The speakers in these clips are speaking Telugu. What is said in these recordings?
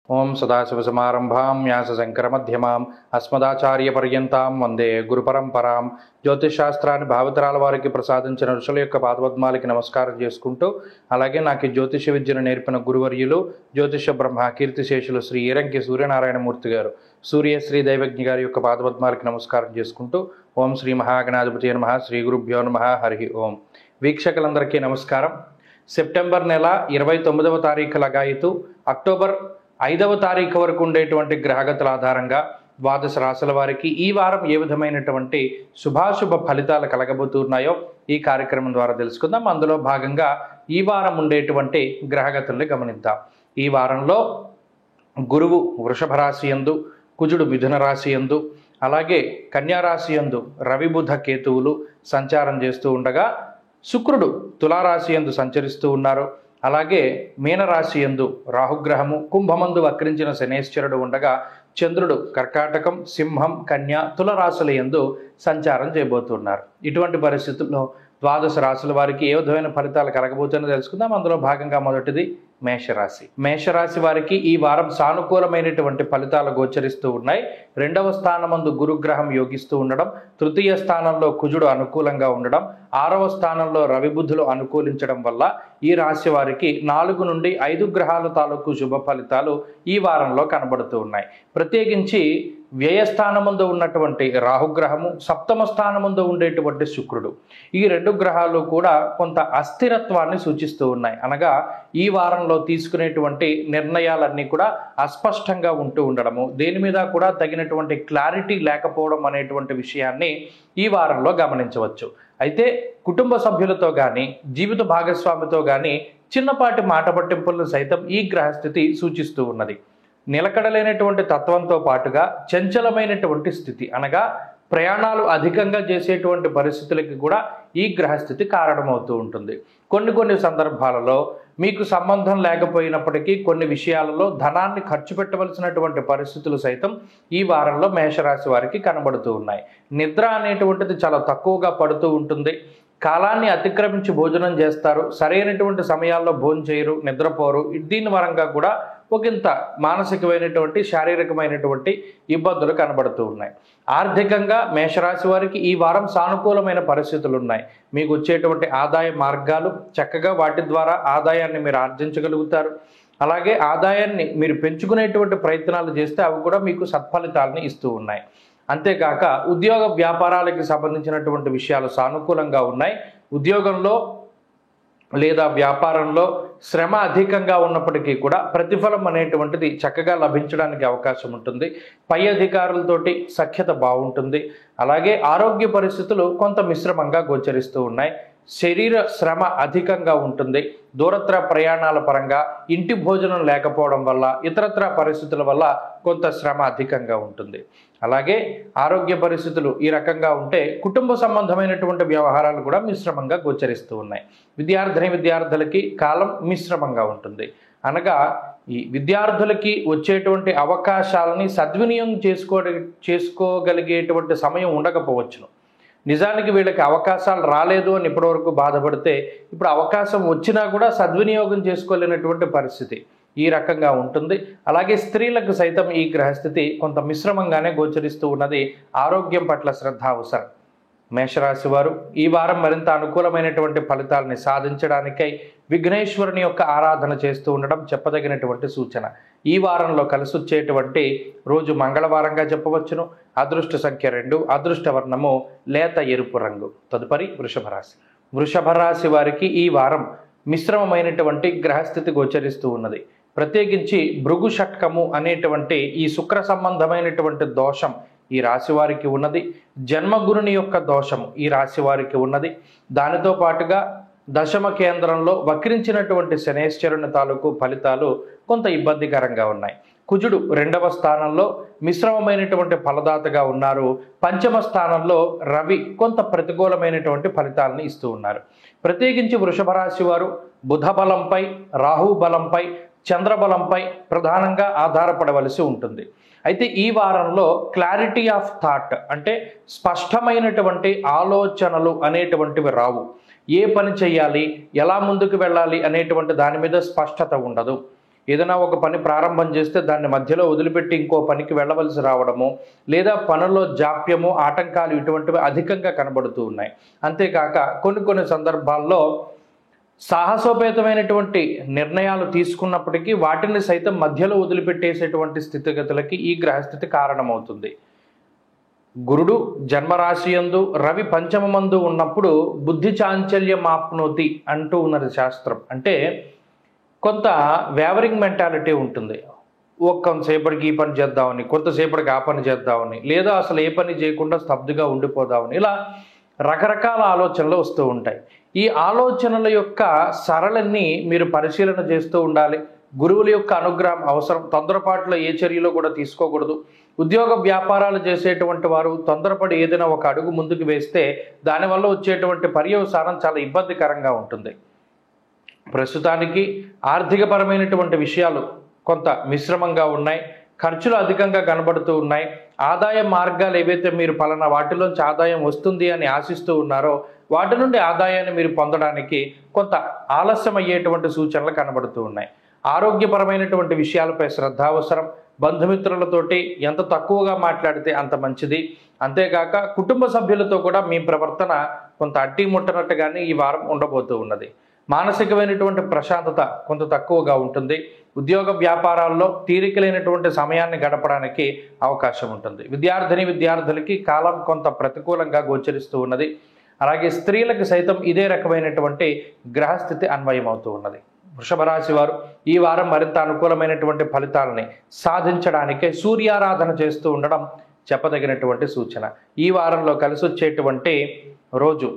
ఓం సదాశివసమారంభాం వ్యాసశంకరమధ్యమాం అస్మదాచార్యపర్యంతాం వందే గురుపరంపరాం. జ్యోతిషశాస్త్రాన్ని భావితరాల వారికి ప్రసాదించిన ఋషుల యొక్క పాదపద్మాలకి నమస్కారం చేసుకుంటూ, అలాగే నాకు జ్యోతిష విద్యను నేర్పిన గురువర్యులు జ్యోతిష బ్రహ్మ కీర్తిశేషులు శ్రీ ఈరంకి సూర్యనారాయణమూర్తి గారు, సూర్యశ్రీ దైవజ్ఞ గారి యొక్క పాదపద్మాలకి నమస్కారం చేసుకుంటూ, ఓం శ్రీ మహాగణాధిపతి నమః, శ్రీ గురుభ్యో నమః, హరి ఓం. వీక్షకులందరికీ నమస్కారం. సెప్టెంబర్ నెల 29వ తారీఖు లగాయితూ అక్టోబర్ 5వ తారీఖు వరకు ఉండేటువంటి గ్రహగతుల ఆధారంగా ద్వాదశ రాశుల వారికి ఈ వారం ఏ విధమైనటువంటి శుభాశుభ ఫలితాలు కలగబోతున్నాయో ఈ కార్యక్రమం ద్వారా తెలుసుకుందాం. అందులో భాగంగా ఈ వారం ఉండేటువంటి గ్రహగతుల్ని గమనిద్దాం. ఈ వారంలో గురువు వృషభ రాశి యందు, కుజుడు మిథున రాశి యందు, అలాగే కన్యా రాశి యందు రవి బుధ కేతువులు సంచారం చేస్తూ ఉండగా, శుక్రుడు తులారాశి యందు సంచరిస్తూ ఉన్నారు. అలాగే మీనరాశి యందు రాహుగ్రహము, కుంభమందు వక్రించిన శనేశ్వరుడు ఉండగా, చంద్రుడు కర్కాటకం, సింహం, కన్య, తులరాశుల యందు సంచారం చేయబోతున్నారు. ఇటువంటి పరిస్థితుల్లో ద్వాదశ రాశుల వారికి ఏ విధమైన ఫలితాలు కలగబోతుందో తెలుసుకుందాం. అందులో భాగంగా మొదటిది మేషరాశి. మేషరాశి వారికి ఈ వారం సానుకూలమైనటువంటి ఫలితాలు గోచరిస్తూ ఉన్నాయి. 2వ స్థానమందు గురుగ్రహం యోగిస్తూ ఉండడం, తృతీయ స్థానంలో కుజుడు అనుకూలంగా ఉండడం, 6వ స్థానంలో రవి బుధులు అనుకూలించడం వల్ల ఈ రాశి వారికి 4 నుండి 5 గ్రహాల తాలూకు శుభ ఫలితాలు ఈ వారంలో కనబడుతూ ఉన్నాయి. ప్రత్యేకించి వ్యయస్థానముందు ఉన్నటువంటి రాహుగ్రహము, 7వ స్థానముందు ఉండేటువంటి శుక్రుడు, ఈ 2 గ్రహాలు కూడా కొంత అస్థిరత్వాన్ని సూచిస్తూ ఉన్నాయి. అనగా ఈ వారంలో తీసుకునేటువంటి నిర్ణయాలన్నీ కూడా అస్పష్టంగా ఉంటూ ఉండడము, దేని మీద కూడా తగినటువంటి క్లారిటీ లేకపోవడం అనేటువంటి విషయాన్ని ఈ వారంలో గమనించవచ్చు. అయితే కుటుంబ సభ్యులతో కానీ, జీవిత భాగస్వామితో కానీ చిన్నపాటి మాట పట్టింపులను సైతం ఈ గ్రహస్థితి సూచిస్తూ ఉన్నది. నిలకడలేనటువంటి తత్వంతో పాటుగా చంచలమైనటువంటి స్థితి, అనగా ప్రయాణాలు అధికంగా చేసేటువంటి పరిస్థితులకి కూడా ఈ గ్రహస్థితి కారణమవుతూ ఉంటుంది. కొన్ని సందర్భాలలో మీకు సంబంధం లేకపోయినప్పటికీ కొన్ని విషయాలలో ధనాన్ని ఖర్చు పెట్టవలసినటువంటి పరిస్థితులు సైతం ఈ వారంలో మేషరాశి వారికి కనబడుతూ ఉన్నాయి. నిద్ర అనేటువంటిది చాలా తక్కువగా పడుతూ ఉంటుంది. కాలాన్ని అతిక్రమించి భోజనం చేస్తారు, సరైనటువంటి సమయాల్లో భోజనం చేయరు, నిద్రపోరు. దీని వరంగా కూడా ఒకంత మానసికమైనటువంటి శారీరకమైనటువంటి ఇబ్బందులు కనబడుతూ ఉన్నాయి. ఆర్థికంగా మేషరాశి వారికి ఈ వారం సానుకూలమైన పరిస్థితులు ఉన్నాయి. మీకు వచ్చేటువంటి ఆదాయ మార్గాలు చక్కగా, వాటి ద్వారా ఆదాయాన్ని మీరు ఆర్జించగలుగుతారు. అలాగే ఆదాయాన్ని మీరు పెంచుకునేటువంటి ప్రయత్నాలు చేస్తే అవి కూడా మీకు సత్ఫలితాలని ఇస్తూ ఉన్నాయి. అంతేకాక ఉద్యోగ వ్యాపారాలకు సంబంధించినటువంటి విషయాలు సానుకూలంగా ఉన్నాయి. ఉద్యోగంలో లేదా వ్యాపారంలో శ్రమ అధికంగా ఉన్నప్పటికీ కూడా ప్రతిఫలం అనేటువంటిది చక్కగా లభించడానికి అవకాశం ఉంటుంది. పై అధికారులతోటి సఖ్యత బాగుంటుంది. అలాగే ఆరోగ్య పరిస్థితులు కొంత మిశ్రమంగా గోచరిస్తూ ఉన్నాయి. శరీర శ్రమ అధికంగా ఉంటుంది. దూరత్ర ప్రయాణాల పరంగా, ఇంటి భోజనం లేకపోవడం వల్ల, ఇతరత్ర పరిస్థితుల వల్ల కొంత శ్రమ అధికంగా ఉంటుంది. అలాగే ఆరోగ్య పరిస్థితులు ఈ రకంగా ఉంటే కుటుంబ సంబంధమైనటువంటి వ్యవహారాలు కూడా మిశ్రమంగా గోచరిస్తూ ఉన్నాయి. విద్యార్థులకి కాలం మిశ్రమంగా ఉంటుంది. అనగా ఈ విద్యార్థులకి వచ్చేటువంటి అవకాశాలని సద్వినియోగం చేసుకోగలిగేటువంటి సమయం ఉండకపోవచ్చును. నిజానికి వీళ్ళకి అవకాశాలు రాలేదు అని ఇప్పటివరకు బాధపడితే, ఇప్పుడు అవకాశం వచ్చినా కూడా సద్వినియోగం చేసుకోలేనటువంటి పరిస్థితి ఈ రకంగా ఉంటుంది. అలాగే స్త్రీలకు సైతం ఈ గ్రహస్థితి కొంత మిశ్రమంగానే గోచరిస్తూ ఉన్నది. ఆరోగ్యం పట్ల శ్రద్ధ అవసరం. మేషరాశి వారు ఈ వారం మరింత అనుకూలమైనటువంటి ఫలితాలని సాధించడానికై విఘ్నేశ్వరుని యొక్క ఆరాధన చేస్తూ ఉండడం చెప్పదగినటువంటి సూచన. ఈ వారంలో కలిసి వచ్చేటువంటి రోజు మంగళవారంగా చెప్పవచ్చును. అదృష్ట సంఖ్య 2, అదృష్ట వర్ణము లేత ఎరుపు రంగు. తదుపరి వృషభ రాశి. వృషభ రాశి వారికి ఈ వారం మిశ్రమమైనటువంటి గ్రహస్థితి గోచరిస్తూ ఉన్నది. ప్రత్యేకించి భృగు షట్కము అనేటువంటి ఈ శుక్ర సంబంధమైనటువంటి దోషం ఈ రాశి వారికి ఉన్నది. జన్మగురుని యొక్క దోషము ఈ రాశి వారికి ఉన్నది. దానితో పాటుగా దశమ కేంద్రంలో వక్రించినటువంటి శనేశ్వరుని తాలూకు ఫలితాలు కొంత ఇబ్బందికరంగా ఉన్నాయి. కుజుడు 2వ స్థానంలో మిశ్రమమైనటువంటి ఫలదాతగా ఉన్నారు. 5వ స్థానంలో రవి కొంత ప్రతికూలమైనటువంటి ఫలితాలను ఇస్తూ ఉన్నారు. ప్రత్యేకించి వృషభ రాశి వారు బుధ బలంపై, రాహు బలంపై, చంద్రబలంపై ప్రధానంగా ఆధారపడవలసి ఉంటుంది. అయితే ఈ వారంలో క్లారిటీ ఆఫ్ థాట్, అంటే స్పష్టమైనటువంటి ఆలోచనలు అనేటువంటివి రావు. ఏ పని చేయాలి, ఎలా ముందుకు వెళ్ళాలి అనేటువంటి దాని మీద స్పష్టత ఉండదు. ఏదైనా ఒక పని ప్రారంభం చేస్తే దాన్ని మధ్యలో వదిలిపెట్టి ఇంకో పనికి వెళ్ళవలసి రావడము, లేదా పనుల్లో జాప్యము, ఆటంకాలు ఇటువంటివి అధికంగా కనబడుతూ ఉన్నాయి. అంతేకాక కొన్ని సందర్భాల్లో సాహసోపేతమైనటువంటి నిర్ణయాలు తీసుకున్నప్పటికీ వాటిని సైతం మధ్యలో వదిలిపెట్టేసేటువంటి స్థితిగతులకి ఈ గ్రహస్థితి కారణమవుతుంది. గురుడు జన్మరాశియందు, రవి పంచమమందు ఉన్నప్పుడు బుద్ధి చాంచల్యమాప్నోతి అంటూ ఉన్నది శాస్త్రం. అంటే కొంత వేవరింగ్ మెంటాలిటీ ఉంటుంది. కొంతసేపటికి ఈ పని చేద్దామని, కొంతసేపటికి ఆ పని చేద్దామని, లేదా అసలు ఏ పని చేయకుండా స్తబ్దుగా ఉండిపోదామని, ఇలా రకరకాల ఆలోచనలు వస్తూ ఉంటాయి. ఈ ఆలోచనల యొక్క సరళిని మీరు పరిశీలన చేస్తూ ఉండాలి. గురువుల యొక్క అనుగ్రహం అవసరం. తొందరపాటులో ఏ చర్యలో కూడా తీసుకోకూడదు. ఉద్యోగ వ్యాపారాలు చేసేటువంటి వారు తొందరపడి ఏదైనా ఒక అడుగు ముందుకు వేస్తే దానివల్ల వచ్చేటువంటి పర్యవసానం చాలా ఇబ్బందికరంగా ఉంటుంది. ప్రస్తుతానికి ఆర్థికపరమైనటువంటి విషయాలు కొంత మిశ్రమంగా ఉన్నాయి. ఖర్చులు అధికంగా కనబడుతూ ఉన్నాయి. ఆదాయ మార్గాలు ఏవైతే మీరు పలానా వాటిలోంచి ఆదాయం వస్తుంది అని ఆశిస్తూ ఉన్నారో వాటి నుండి ఆదాయాన్ని మీరు పొందడానికి కొంత ఆలస్యం అయ్యేటువంటి సూచనలు కనబడుతూ ఉన్నాయి. ఆరోగ్యపరమైనటువంటి విషయాలపై శ్రద్ధ అవసరం. బంధుమిత్రులతోటి ఎంత తక్కువగా మాట్లాడితే అంత మంచిది. అంతేకాక కుటుంబ సభ్యులతో కూడా మీ ప్రవర్తన కొంత అట్టి ముట్టనట్టుగానే ఈ వారం ఉండబోతూ ఉన్నది. మానసికమైనటువంటి ప్రశాంతత కొంత తక్కువగా ఉంటుంది. ఉద్యోగ వ్యాపారాల్లో తీరికలైనటువంటి సమయాన్ని గడపడానికి అవకాశం ఉంటుంది. విద్యార్థులకి కాలం కొంత ప్రతికూలంగా గోచరిస్తూ ఉన్నది. అలాగే స్త్రీలకు సైతం ఇదే రకమైనటువంటి గ్రహస్థితి అన్వయమవుతూ ఉన్నది. వృషభ రాశి వారు ఈ వారం మరింత అనుకూలమైనటువంటి ఫలితాలని సాధించడానికే సూర్యారాధన చేస్తూ ఉండడం చెప్పదగినటువంటి సూచన. ఈ వారంలో కలిసి వచ్చేటువంటి రోజు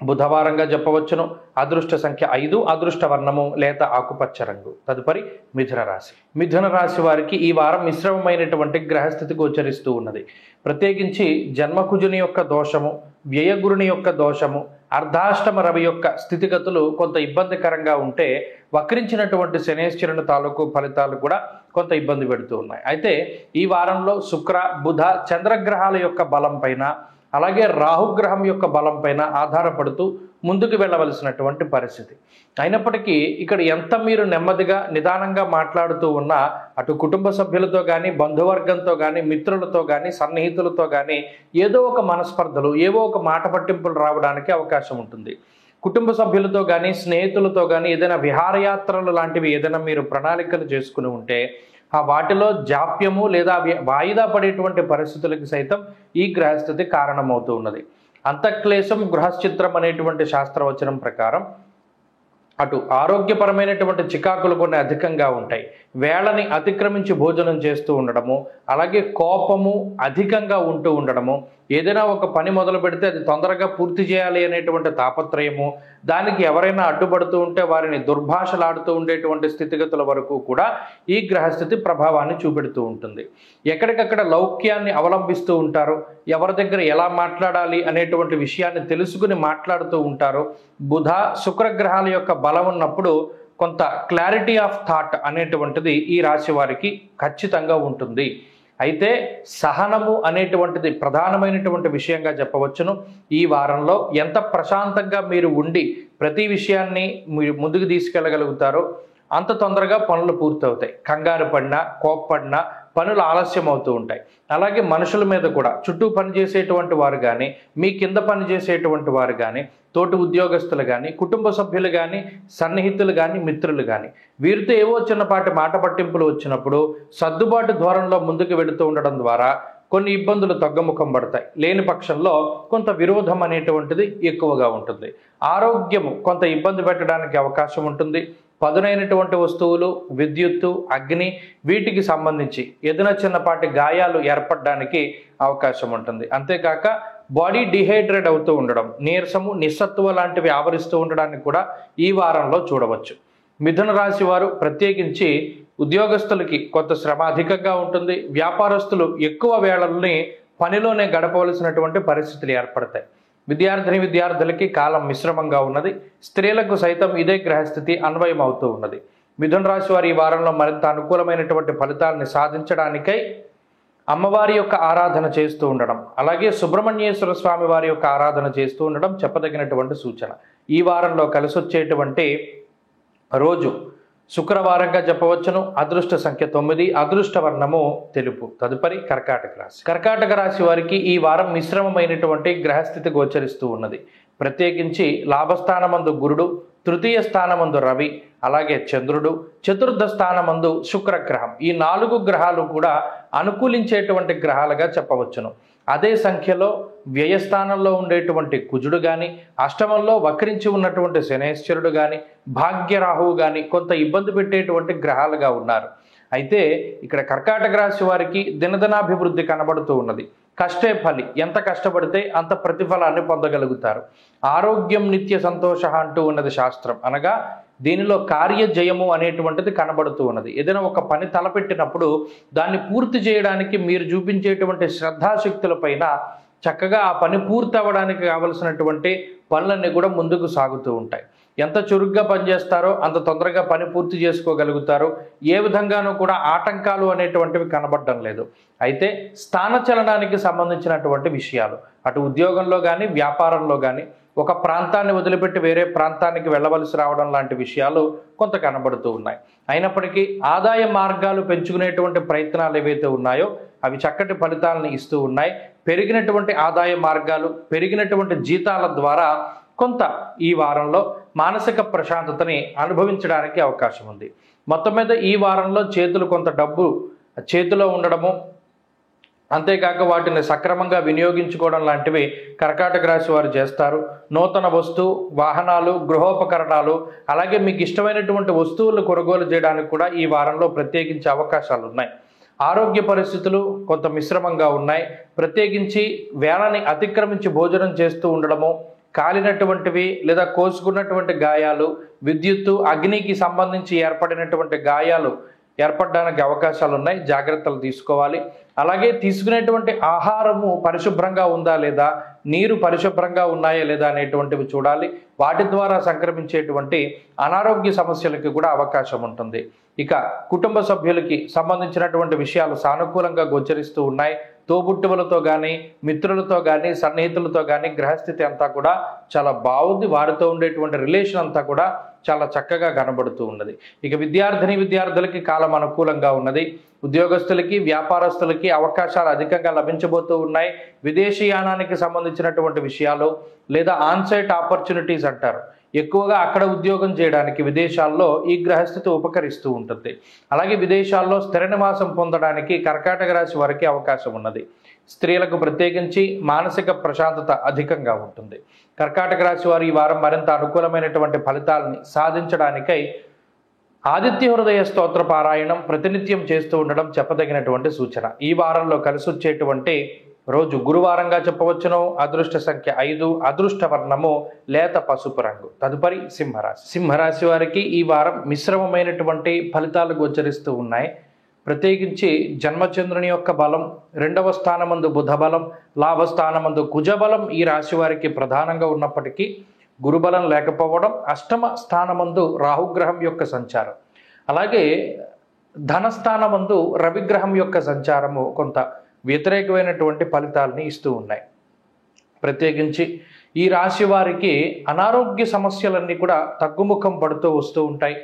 బుధవారంగా చెప్పవచ్చును. అదృష్ట సంఖ్య 5, అదృష్ట వర్ణము లేత ఆకుపచ్చ రంగు. తదుపరి మిథున రాశి. మిథున రాశి వారికి ఈ వారం మిశ్రమమైనటువంటి గ్రహస్థితి గోచరిస్తూ ఉన్నది. ప్రత్యేకించి జన్మకుజుని యొక్క దోషము, వ్యయగురుని యొక్క దోషము, అర్ధాష్టమ రవి యొక్క స్థితిగతులు కొంత ఇబ్బందికరంగా ఉంటే వక్రించినటువంటి శనేశ్వరుని తాలూకు ఫలితాలు కూడా కొంత ఇబ్బంది పెడుతూ ఉన్నాయి. అయితే ఈ వారంలో శుక్ర, బుధ, చంద్రగ్రహాల యొక్క బలం పైన, అలాగే రాహుగ్రహం యొక్క బలం పైన ఆధారపడుతూ ముందుకు వెళ్ళవలసినటువంటి పరిస్థితి. అయినప్పటికీ ఇక్కడ ఎంత మీరు నెమ్మదిగా నిదానంగా మాట్లాడుతూ ఉన్నా అటు కుటుంబ సభ్యులతో కానీ, బంధువర్గంతో కానీ, మిత్రులతో కానీ, సన్నిహితులతో కానీ ఏదో ఒక మనస్పర్ధలు, ఏవో ఒక మాట పట్టింపులు రావడానికి అవకాశం ఉంటుంది. కుటుంబ సభ్యులతో కానీ, స్నేహితులతో కానీ ఏదైనా విహారయాత్రలు లాంటివి ఏదైనా మీరు ప్రణాళికలు చేసుకుని ఉంటే ఆ వాటిలో జాప్యము లేదా వాయిదా పడేటువంటి పరిస్థితులకి సైతం ఈ గ్రహస్థితి కారణమవుతూ ఉన్నది. అంతఃక్లేశం గృహశ్చిత్రం అనేటువంటి శాస్త్రవచనం ప్రకారం అటు ఆరోగ్యపరమైనటువంటి చికాకులు కొన్ని అధికంగా ఉంటాయి. వేళని అతిక్రమించి భోజనం చేస్తూ ఉండడము, అలాగే కోపము అధికంగా ఉంటూ ఉండడము, ఏదైనా ఒక పని మొదలు పెడితే అది తొందరగా పూర్తి చేయాలి అనేటువంటి తాపత్రయము, దానికి ఎవరైనా అడ్డుపడుతూ ఉంటే వారిని దుర్భాషలాడుతూ ఉండేటువంటి స్థితిగతుల వరకు కూడా ఈ గ్రహస్థితి ప్రభావాన్ని చూపెడుతూ ఉంటుంది. ఎక్కడికక్కడ లౌక్యాన్ని అవలంబిస్తూ ఉంటారు. ఎవరి దగ్గర ఎలా మాట్లాడాలి అనేటువంటి విషయాన్ని తెలుసుకుని మాట్లాడుతూ ఉంటారు. బుధ, శుక్రగ్రహాల యొక్క బలం ఉన్నప్పుడు కొంత క్లారిటీ ఆఫ్ థాట్ అనేటువంటిది ఈ రాశి వారికి ఖచ్చితంగా ఉంటుంది. అయితే సహనము అనేటువంటిది ప్రధానమైనటువంటి విషయంగా చెప్పవచ్చును. ఈ వారంలో ఎంత ప్రశాంతంగా మీరు ఉండి ప్రతి విషయాన్ని మీరు ముందుకు తీసుకెళ్ళగలుగుతారో అంత తొందరగా పనులు పూర్తవుతాయి. కంగారు పడినా, కోప్పడినా పనులు ఆలస్యం అవుతూ ఉంటాయి. అలాగే మనుషుల మీద కూడా చుట్టూ పనిచేసేటువంటి వారు కానీ, మీ కింద పనిచేసేటువంటి వారు కానీ, తోటి ఉద్యోగస్తులు కానీ, కుటుంబ సభ్యులు కానీ, సన్నిహితులు కానీ, మిత్రులు కానీ వీరితో ఏవో చిన్నపాటి మాట పట్టింపులు వచ్చినప్పుడు సర్దుబాటు ధోరణిలో ముందుకు వెళుతూ ఉండడం ద్వారా కొన్ని ఇబ్బందులు తగ్గుముఖం పడతాయి. లేని పక్షంలో కొంత విరోధం అనేటువంటిది ఎక్కువగా ఉంటుంది. ఆరోగ్యము కొంత ఇబ్బంది పెట్టడానికి అవకాశం ఉంటుంది. పదునైనటువంటి వస్తువులు, విద్యుత్తు, అగ్ని వీటికి సంబంధించి ఏదైనా చిన్నపాటి గాయాలు ఏర్పడడానికి అవకాశం ఉంటుంది. అంతేకాక బాడీ డిహైడ్రేట్ అవుతూ ఉండడం, నీరసము, నిస్సత్తువ లాంటివి ఆవరిస్తూ ఉండడానికి కూడా ఈ వారంలో చూడవచ్చు. మిథున రాశి వారు ప్రత్యేకించి ఉద్యోగస్తులకి కొంత శ్రమ అధికంగా ఉంటుంది. వ్యాపారస్తులు ఎక్కువ వేళల్ని పనిలోనే గడపవలసినటువంటి పరిస్థితులు ఏర్పడతాయి. విద్యార్థులకి కాలం మిశ్రమంగా ఉన్నది. స్త్రీలకు సైతం ఇదే గ్రహస్థితి అన్వయం అవుతూ ఉన్నది. మిథున రాశి వారి ఈ వారంలో మరింత అనుకూలమైనటువంటి ఫలితాలని సాధించడానికై అమ్మవారి యొక్క ఆరాధన చేస్తూ ఉండడం, అలాగే సుబ్రహ్మణ్యేశ్వర స్వామి వారి యొక్క ఆరాధన చేస్తూ ఉండడం చెప్పదగినటువంటి సూచన. ఈ వారంలో కలిసి వచ్చేటువంటి రోజు శుక్రవారంగా చెప్పవచ్చును. అదృష్ట సంఖ్య 9, అదృష్ట వర్ణము తెలుపు. తదుపరి కర్కాటక రాశి. కర్కాటక రాశి వారికి ఈ వారం మిశ్రమమైనటువంటి గ్రహస్థితి గోచరిస్తూ ఉన్నది. ప్రత్యేకించి లాభస్థానమందు గురుడు, తృతీయ స్థానమందు రవి, అలాగే చంద్రుడు, చతుర్థ స్థానమందు శుక్రగ్రహం. ఈ 4 గ్రహాలు కూడా అనుకూలించేటువంటి గ్రహాలుగా చెప్పవచ్చును. అదే సంఖ్యలో వ్యయస్థానంలో ఉండేటువంటి కుజుడు కానీ, అష్టమంలో వక్రించి ఉన్నటువంటి శనేశ్వరుడు కానీ, భాగ్యరాహువు కానీ కొంత ఇబ్బంది పెట్టేటువంటి గ్రహాలుగా ఉన్నారు. అయితే ఇక్కడ కర్కాటక రాశి వారికి దినదినాభివృద్ధి కనబడుతూ ఉన్నది. కష్టే ఫలి, ఎంత కష్టపడితే అంత ప్రతిఫలాన్ని పొందగలుగుతారు. ఆరోగ్యం నిత్య సంతోష అంటూ ఉన్నది శాస్త్రం. అనగా దీనిలో కార్యజయము అనేటువంటిది కనబడుతూ ఉన్నది. ఏదైనా ఒక పని తలపెట్టినప్పుడు దాన్ని పూర్తి చేయడానికి మీరు చూపించేటువంటి శ్రద్ధాశక్తులపైన చక్కగా ఆ పని పూర్తి అవ్వడానికి కావలసినటువంటి పనులన్నీ కూడా ముందుకు సాగుతూ ఉంటాయి. ఎంత చురుగ్గా పనిచేస్తారో అంత తొందరగా పని పూర్తి చేసుకోగలుగుతారు. ఏ విధంగానూ కూడా ఆటంకాలు అనేటువంటివి కనబడడం లేదు. అయితే స్థానచలనానికి సంబంధించినటువంటి విషయాలు అటు ఉద్యోగంలో కానీ వ్యాపారంలో కానీ ఒక ప్రాంతాన్ని వదిలిపెట్టి వేరే ప్రాంతానికి వెళ్ళవలసి రావడం లాంటి విషయాలు కొంత కనబడుతూ ఉన్నాయి. అయినప్పటికీ ఆదాయ మార్గాలు పెంచుకునేటువంటి ప్రయత్నాలు ఏవైతే ఉన్నాయో అవి చక్కటి ఫలితాలను ఇస్తూ ఉన్నాయి. పెరిగినటువంటి ఆదాయ మార్గాలు, పెరిగినటువంటి జీతాల ద్వారా కొంత ఈ వారంలో మానసిక ప్రశాంతతని అనుభవించడానికి అవకాశం ఉంది. మొత్తం మీద ఈ వారంలో కొంత డబ్బు చేతిలో ఉండడము, అంతేకాక వాటిని సక్రమంగా వినియోగించుకోవడం లాంటివి కర్కాటక రాశి వారు చేస్తారు. నూతన వాహనాలు, గృహోపకరణాలు, అలాగే మీకు ఇష్టమైనటువంటి వస్తువులు కొనుగోలు చేయడానికి కూడా ఈ వారంలో ప్రత్యేకించి అవకాశాలు ఉన్నాయి. ఆరోగ్య పరిస్థితులు కొంత మిశ్రమంగా ఉన్నాయి. ప్రత్యేకించి వేళని అతిక్రమించి భోజనం చేస్తూ ఉండడము, కాలినటువంటివి లేదా కోసుకున్నటువంటి గాయాలు, విద్యుత్తు అగ్నికి సంబంధించి ఏర్పడినటువంటి గాయాలు ఏర్పడడానికి అవకాశాలు ఉన్నాయి. జాగ్రత్తలు తీసుకోవాలి. అలాగే తీసుకునేటువంటి ఆహారము పరిశుభ్రంగా ఉందా లేదా, నీరు పరిశుభ్రంగా ఉన్నాయా లేదా అనేటువంటివి చూడాలి. వాటి ద్వారా సంక్రమించేటువంటి అనారోగ్య సమస్యలకి కూడా అవకాశం ఉంటుంది. ఇక కుటుంబ సభ్యులకి సంబంధించినటువంటి విషయాలు సానుకూలంగా గోచరిస్తూ ఉన్నాయి. తోబుట్టువులతో కానీ, మిత్రులతో కానీ, సన్నిహితులతో కానీ గ్రహస్థితి అంతా కూడా చాలా బాగుంది. వారితో ఉండేటువంటి రిలేషన్ అంతా కూడా చాలా చక్కగా కనబడుతూ ఉన్నది. ఇక విద్యార్థులకి కాలం అనుకూలంగా ఉన్నది. ఉద్యోగస్తులకి, వ్యాపారస్తులకి అవకాశాలు అధికంగా లభించబోతూ ఉన్నాయి. విదేశీయానానికి సంబంధించినటువంటి విషయాలు లేదా ఆన్సైట్ ఆపర్చునిటీస్ అంటారు, ఎక్కువగా అక్కడ ఉద్యోగం చేయడానికి విదేశాల్లో ఈ గ్రహస్థితి ఉపకరిస్తూ ఉంటుంది. అలాగే విదేశాల్లో స్థిర నివాసం పొందడానికి కర్కాటక రాశి వారికి అవకాశం ఉన్నది. స్త్రీలకు ప్రత్యేకించి మానసిక ప్రశాంతత అధికంగా ఉంటుంది. కర్కాటక రాశి వారు ఈ వారం మరింత అనుకూలమైనటువంటి ఫలితాలని సాధించడానికై ఆదిత్య హృదయ స్తోత్ర పారాయణం ప్రతినిత్యం చేస్తూ ఉండడం చెప్పదగినటువంటి సూచన. ఈ వారంలో కలిసి వచ్చేటువంటి రోజు గురువారంగా చెప్పవచ్చును. అదృష్ట సంఖ్య 5, అదృష్ట వర్ణము లేత పసుపు రంగు. తదుపరి సింహరాశి. సింహరాశి వారికి ఈ వారం మిశ్రమమైనటువంటి ఫలితాలు గోచరిస్తూ ఉన్నాయి. ప్రత్యేకించి జన్మచంద్రుని యొక్క బలం, 2వ స్థానమందు బుధ బలం, లాభస్థానమందు కుజబలం ఈ రాశి వారికి ప్రధానంగా ఉన్నప్పటికీ గురుబలం లేకపోవడం, అష్టమ స్థానమందు రాహుగ్రహం యొక్క సంచారం, అలాగే ధనస్థానమందు రవిగ్రహం యొక్క సంచారము కొంత వ్యతిరేకమైనటువంటి ఫలితాలని ఇస్తూ ఉన్నాయి. ప్రత్యేకించి ఈ రాశి వారికి అనారోగ్య సమస్యలన్నీ కూడా తగ్గుముఖం పడుతూ వస్తూ ఉంటాయి.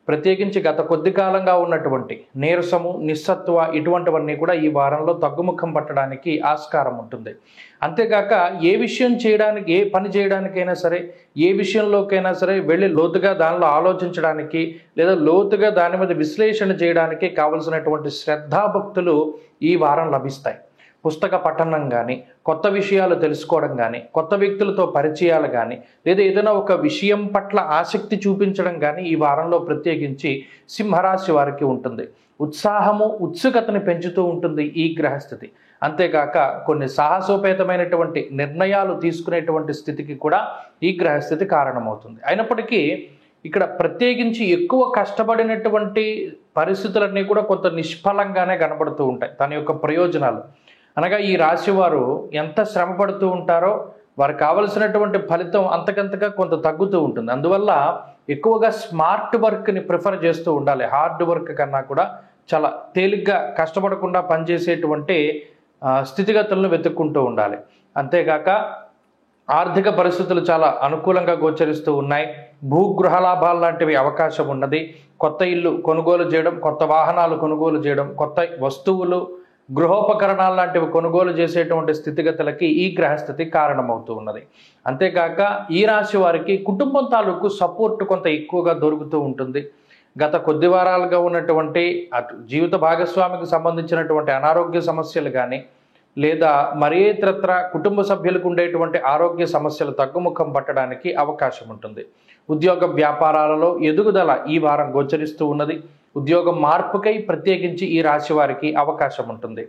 ప్రత్యేకించి గత కొద్ది కాలంగా ఉన్నటువంటి నీరసము, నిస్సత్వ ఇటువంటివన్నీ కూడా ఈ వారంలో తగ్గుముఖం పట్టడానికి ఆస్కారం ఉంటుంది. అంతేకాక ఏ విషయం చేయడానికి, ఏ పని చేయడానికైనా సరే, ఏ విషయంలోకైనా సరే వెళ్ళి లోతుగా దానిలో ఆలోచించడానికి లేదా లోతుగా దాని మీద విశ్లేషణ చేయడానికి కావలసినటువంటి శ్రద్ధాభక్తులు ఈ వారం లభిస్తాయి. పుస్తక పఠనం కానీ, కొత్త విషయాలు తెలుసుకోవడం కానీ, కొత్త వ్యక్తులతో పరిచయాలు కానీ, లేదా ఏదైనా ఒక విషయం పట్ల ఆసక్తి చూపించడం కానీ ఈ వారంలో ప్రత్యేకించి సింహరాశి వారికి ఉంటుంది. ఉత్సాహము, ఉత్సుకతని పెంచుతూ ఉంటుంది ఈ గ్రహస్థితి. అంతేకాక కొన్ని సాహసోపేతమైనటువంటి నిర్ణయాలు తీసుకునేటువంటి స్థితికి కూడా ఈ గ్రహస్థితి కారణమవుతుంది. అయినప్పటికీ ఇక్కడ ప్రత్యేకించి ఎక్కువ కష్టపడినటువంటి పరిస్థితులన్నీ కూడా కొంత నిష్ఫలంగానే కనబడుతూ ఉంటాయి. తన యొక్క ప్రయోజనాలు అనగా ఈ రాశి వారు ఎంత శ్రమ పడుతూ ఉంటారో వారికి కావలసినటువంటి ఫలితం అంతకంతగా కొంత తగ్గుతూ ఉంటుంది. అందువల్ల ఎక్కువగా స్మార్ట్ వర్క్ని ప్రిఫర్ చేస్తూ ఉండాలి. హార్డ్ వర్క్ కన్నా కూడా చాలా తేలిగ్గా కష్టపడకుండా పనిచేసేటువంటి స్థితిగతులను వెతుక్కుంటూ ఉండాలి. అంతేకాక ఆర్థిక పరిస్థితులు చాలా అనుకూలంగా గోచరిస్తూ ఉన్నాయి. భూగృహ లాభాలు లాంటివి అవకాశం ఉన్నది. కొత్త ఇల్లు కొనుగోలు చేయడం, కొత్త వాహనాలు కొనుగోలు చేయడం, కొత్త వస్తువులు, గృహోపకరణాలు లాంటివి కొనుగోలు చేసేటువంటి స్థితిగతులకి ఈ గ్రహస్థితి కారణమవుతూ ఉన్నది. అంతేకాక ఈ రాశి వారికి కుటుంబం తాలూకు సపోర్ట్ కొంత ఎక్కువగా దొరుకుతూ ఉంటుంది. గత కొద్ది వారాలుగా ఉన్నటువంటి అటు జీవిత భాగస్వామికి సంబంధించినటువంటి అనారోగ్య సమస్యలు కానీ, లేదా మరే ఇతరత్ర కుటుంబ సభ్యులకు ఉండేటువంటి ఆరోగ్య సమస్యలు తగ్గుముఖం పట్టడానికి అవకాశం ఉంటుంది. ఉద్యోగ వ్యాపారాలలో ఎదుగుదల ఈ వారం గోచరిస్తూ ఉన్నది. ఉద్యోగం మార్పుకై ప్రత్యేకించి ఈ రాశి వారికి అవకాశం ఉంటుంది.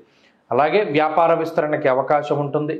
అలాగే వ్యాపార విస్తరణకి అవకాశం ఉంటుంది.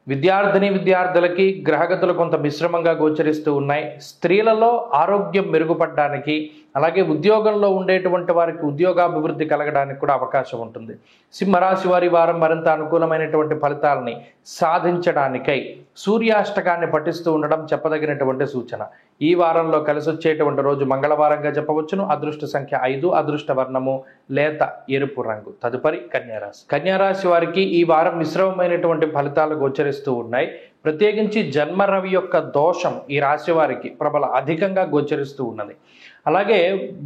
విద్యార్థులకి గ్రహగతులు కొంత మిశ్రమంగా గోచరిస్తూ ఉన్నాయి. స్త్రీలలో ఆరోగ్యం మెరుగుపడడానికి, అలాగే ఉద్యోగంలో ఉండేటువంటి వారికి ఉద్యోగాభివృద్ధి కలగడానికి కూడా అవకాశం ఉంటుంది. సింహరాశి వారి వారం మరింత అనుకూలమైనటువంటి ఫలితాలని సాధించడానికై సూర్యాష్టకాన్ని పఠిస్తూ ఉండడం చెప్పదగినటువంటి సూచన. ఈ వారంలో కలిసి వచ్చేటువంటి రోజు మంగళవారంగా చెప్పవచ్చును. అదృష్ట సంఖ్య 5, అదృష్ట వర్ణము లేత ఎరుపు రంగు. తదుపరి కన్యారాశి. కన్యారాశి వారికి ఈ వారం మిశ్రమమైనటువంటి ఫలితాలు గోచరిస్తూ ఉన్నాయి. ప్రత్యేకించి జన్మ రవి యొక్క దోషం ఈ రాశి వారికి ప్రబల అధికంగా గోచరిస్తూ ఉన్నది. అలాగే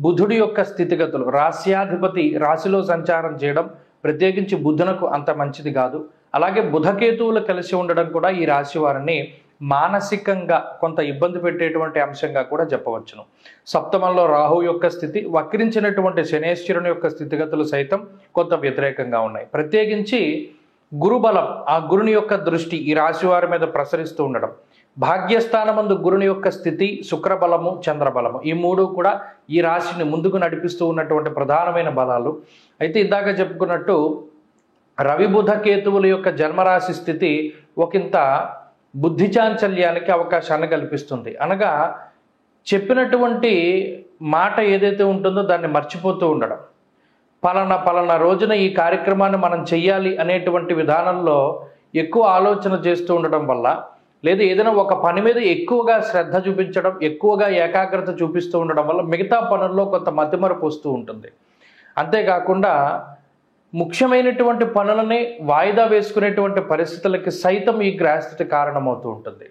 బుధుడి యొక్క స్థితిగతులు, రాశ్యాధిపతి రాశిలో సంచారం చేయడం ప్రత్యేకించి బుధునకు అంత మంచిది కాదు. అలాగే బుధకేతువులు కలిసి ఉండడం కూడా ఈ రాశి వారిని మానసికంగా కొంత ఇబ్బంది పెట్టేటువంటి అంశంగా కూడా చెప్పవచ్చును. సప్తమంలో రాహు యొక్క స్థితి, వక్రించినటువంటి శనేశ్వరుని యొక్క స్థితిగతులు సైతం కొంత వ్యతిరేకంగా ఉన్నాయి. ప్రత్యేకించి గురుబలం, ఆ గురుని యొక్క దృష్టి ఈ రాశి వారి మీద ప్రసరిస్తూ ఉండడం, భాగ్యస్థానమందు గురుని యొక్క స్థితి, శుక్రబలము, చంద్రబలము, ఈ మూడు కూడా ఈ రాశిని ముందుకు నడిపిస్తూ ఉన్నటువంటి ప్రధానమైన బలాలు. అయితే ఇందాక చెప్పుకున్నట్టు రవి బుధ కేతువుల యొక్క జన్మరాశి స్థితి ఒకంత బుద్ధి చాంచల్యానికి అవకాశాన్ని కల్పిస్తుంది. అనగా చెప్పినటువంటి మాట ఏదైతే ఉంటుందో దాన్ని మర్చిపోతూ ఉండడం, పలానా రోజున ఈ కార్యక్రమాన్ని మనం చెయ్యాలి అనేటువంటి విధానంలో ఎక్కువ ఆలోచన చేస్తూ ఉండడం వల్ల, లేదా ఏదైనా ఒక పని మీద ఎక్కువగా శ్రద్ధ చూపించడం, ఎక్కువగా ఏకాగ్రత చూపిస్తూ ఉండడం వల్ల మిగతా పనుల్లో కొంత మతిమరుపు వస్తూ ఉంటుంది. అంతేకాకుండా ముఖ్యమైనటువంటి పనులని వాయిదా వేసుకునేటువంటి పరిస్థితులకి సైతం ఈ గ్రహస్థితి కారణమవుతూ ఉంటుంది.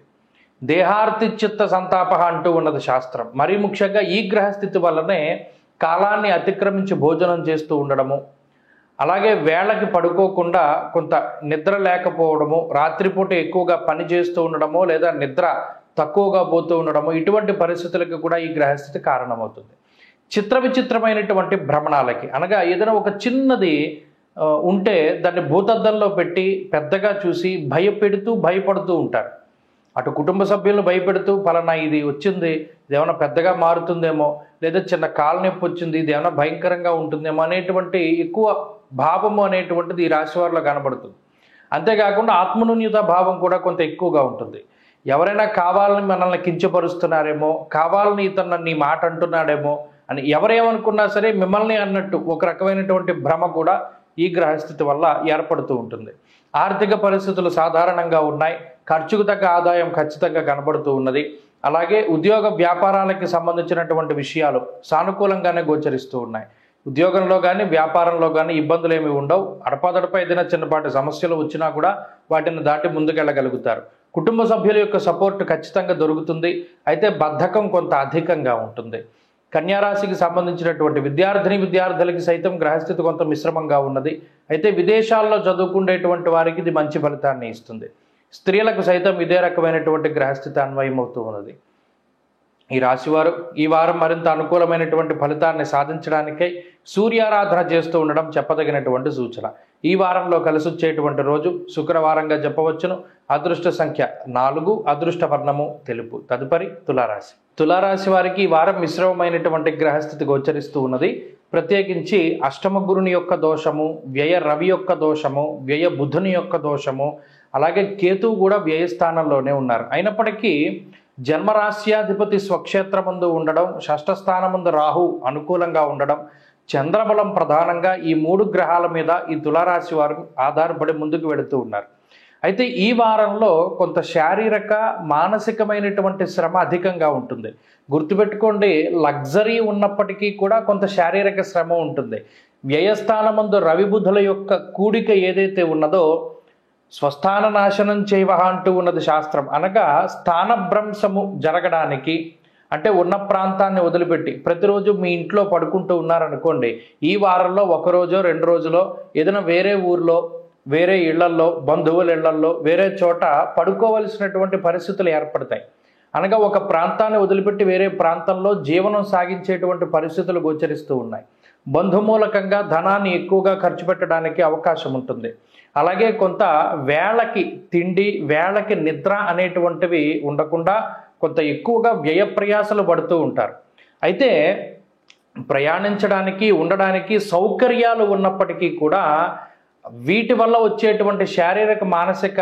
దేహార్తి చిత్త సంతాప అంటూ ఉన్నది శాస్త్రం. మరీ ముఖ్యంగా ఈ గ్రహస్థితి వల్లనే కాలాన్ని అతిక్రమించి భోజనం చేస్తూ ఉండడము, అలాగే వేళకి పడుకోకుండా కొంత నిద్ర లేకపోవడము, రాత్రిపూట ఎక్కువగా పని చేస్తూ ఉండడము, లేదా నిద్ర తక్కువగా పోతూ ఉండడము, ఇటువంటి పరిస్థితులకు కూడా ఈ గ్రహస్థితి కారణమవుతుంది. చిత్ర విచిత్రమైనటువంటి భ్రమణాలకి, అనగా ఏదైనా ఒక చిన్నది ఉంటే దాన్ని భూతద్దంలో పెట్టి పెద్దగా చూసి భయపడుతూ ఉంటారు. అటు కుటుంబ సభ్యులను భయపెడుతూ ఫలానా ఇది వచ్చింది, ఇదేమైనా పెద్దగా మారుతుందేమో, లేదా చిన్న కాలు నొప్పి వచ్చింది, ఇది ఏమైనా భయంకరంగా ఉంటుందేమో అనేటువంటి ఎక్కువ భావము అనేటువంటిది ఈ రాశి వారిలో కనబడుతుంది. అంతేకాకుండా ఆత్మన్యూన్యత భావం కూడా కొంత ఎక్కువగా ఉంటుంది. ఎవరైనా కావాలని మనల్ని కించపరుస్తున్నారేమో, కావాలని ఇతను నీ మాట అంటున్నాడేమో అని ఎవరేమనుకున్నా సరే మిమ్మల్ని అన్నట్టు ఒక రకమైనటువంటి భ్రమ కూడా ఈ గ్రహస్థితి వల్ల ఏర్పడుతూ ఉంటుంది. ఆర్థిక పరిస్థితులు సాధారణంగా ఉన్నాయి. ఖర్చుకు తగ్గ ఆదాయం ఖచ్చితంగా కనబడుతూ ఉన్నది. అలాగే ఉద్యోగ వ్యాపారాలకి సంబంధించినటువంటి విషయాలు సానుకూలంగానే గోచరిస్తూ ఉన్నాయి. ఉద్యోగంలో కానీ వ్యాపారంలో కానీ ఇబ్బందులు ఏమి ఉండవు. అడపాదడపై ఏదైనా చిన్నపాటి సమస్యలు వచ్చినా కూడా వాటిని దాటి ముందుకెళ్ళగలుగుతారు. కుటుంబ సభ్యుల యొక్క సపోర్ట్ ఖచ్చితంగా దొరుకుతుంది. అయితే బద్ధకం కొంత అధికంగా ఉంటుంది. కన్యారాశికి సంబంధించినటువంటి విద్యార్థులకి సైతం గ్రహస్థితి కొంత మిశ్రమంగా ఉన్నది. అయితే విదేశాల్లో చదువుకునేటువంటి వారికి ఇది మంచి ఫలితాన్ని ఇస్తుంది. స్త్రీలకు సైతం ఇదే రకమైనటువంటి గ్రహస్థితి అన్వయమవుతూ ఉన్నది. ఈ రాశివారు ఈ వారం మరింత అనుకూలమైనటువంటి ఫలితాన్ని సాధించడానికై సూర్యారాధన చేస్తూ ఉండడం చెప్పదగినటువంటి సూచన. ఈ వారంలో కలిసి వచ్చేటువంటి రోజు శుక్రవారంగా చెప్పవచ్చును. అదృష్ట సంఖ్య 4, అదృష్ట వర్ణము తెలుపు. తదుపరి తులారాశి. తులారాశి వారికి ఈ వారం మిశ్రమమైనటువంటి గ్రహస్థితి గోచరిస్తూ ఉన్నది. ప్రత్యేకించి అష్టమ గురుని యొక్క దోషము, వ్యయ రవి యొక్క దోషము, వ్యయ బుధుని యొక్క దోషము, అలాగే కేతువు కూడా వ్యయస్థానంలోనే ఉన్నారు. అయినప్పటికీ జన్మరాశ్యాధిపతి స్వక్షేత్రమందు ఉండడం, షష్ఠ స్థానమందు రాహు అనుకూలంగా ఉండడం, చంద్రబలం ప్రధానంగా ఈ 3 గ్రహాల మీద ఈ తులారాశి వారు ఆధారపడి ముందుకు వెళుతూ ఉన్నారు. అయితే ఈ వారంలో కొంత శారీరక మానసికమైనటువంటి శ్రమ అధికంగా ఉంటుంది. గుర్తుపెట్టుకోండి, లగ్జరీ ఉన్నప్పటికీ కూడా కొంత శారీరక శ్రమ ఉంటుంది. వ్యయస్థానమందు రవి బుధుల యొక్క కూడిక ఏదైతే ఉన్నదో స్వస్థాన నాశనం చేయవ అంటూ ఉన్నది శాస్త్రం. అనగా స్థానభ్రంశము జరగడానికి, అంటే ఉన్న ప్రాంతాన్ని వదిలిపెట్టి ప్రతిరోజు మీ ఇంట్లో పడుకుంటూ ఉన్నారనుకోండి, ఈ వారంలో ఒకరోజో 2 రోజులో ఏదైనా వేరే ఊర్లో, వేరే ఇళ్లల్లో, బంధువుల ఇళ్లల్లో, వేరే చోట పడుకోవలసినటువంటి పరిస్థితులు ఏర్పడతాయి. అనగా ఒక ప్రాంతాన్ని వదిలిపెట్టి వేరే ప్రాంతంలో జీవనం సాగించేటువంటి పరిస్థితులు గోచరిస్తూ ఉన్నాయి. బంధుమూలకంగా ధనాన్ని ఎక్కువగా ఖర్చు పెట్టడానికి అవకాశం ఉంటుంది. అలాగే కొంత వేళకి తిండి, వేళకి నిద్ర అనేటువంటివి ఉండకుండా కొంత ఎక్కువగా వ్యయ ప్రయాసలు పడుతూ ఉంటారు. అయితే ప్రయాణించడానికి, ఉండడానికి సౌకర్యాలు ఉన్నప్పటికీ కూడా వీటి వల్ల వచ్చేటువంటి శారీరక, మానసిక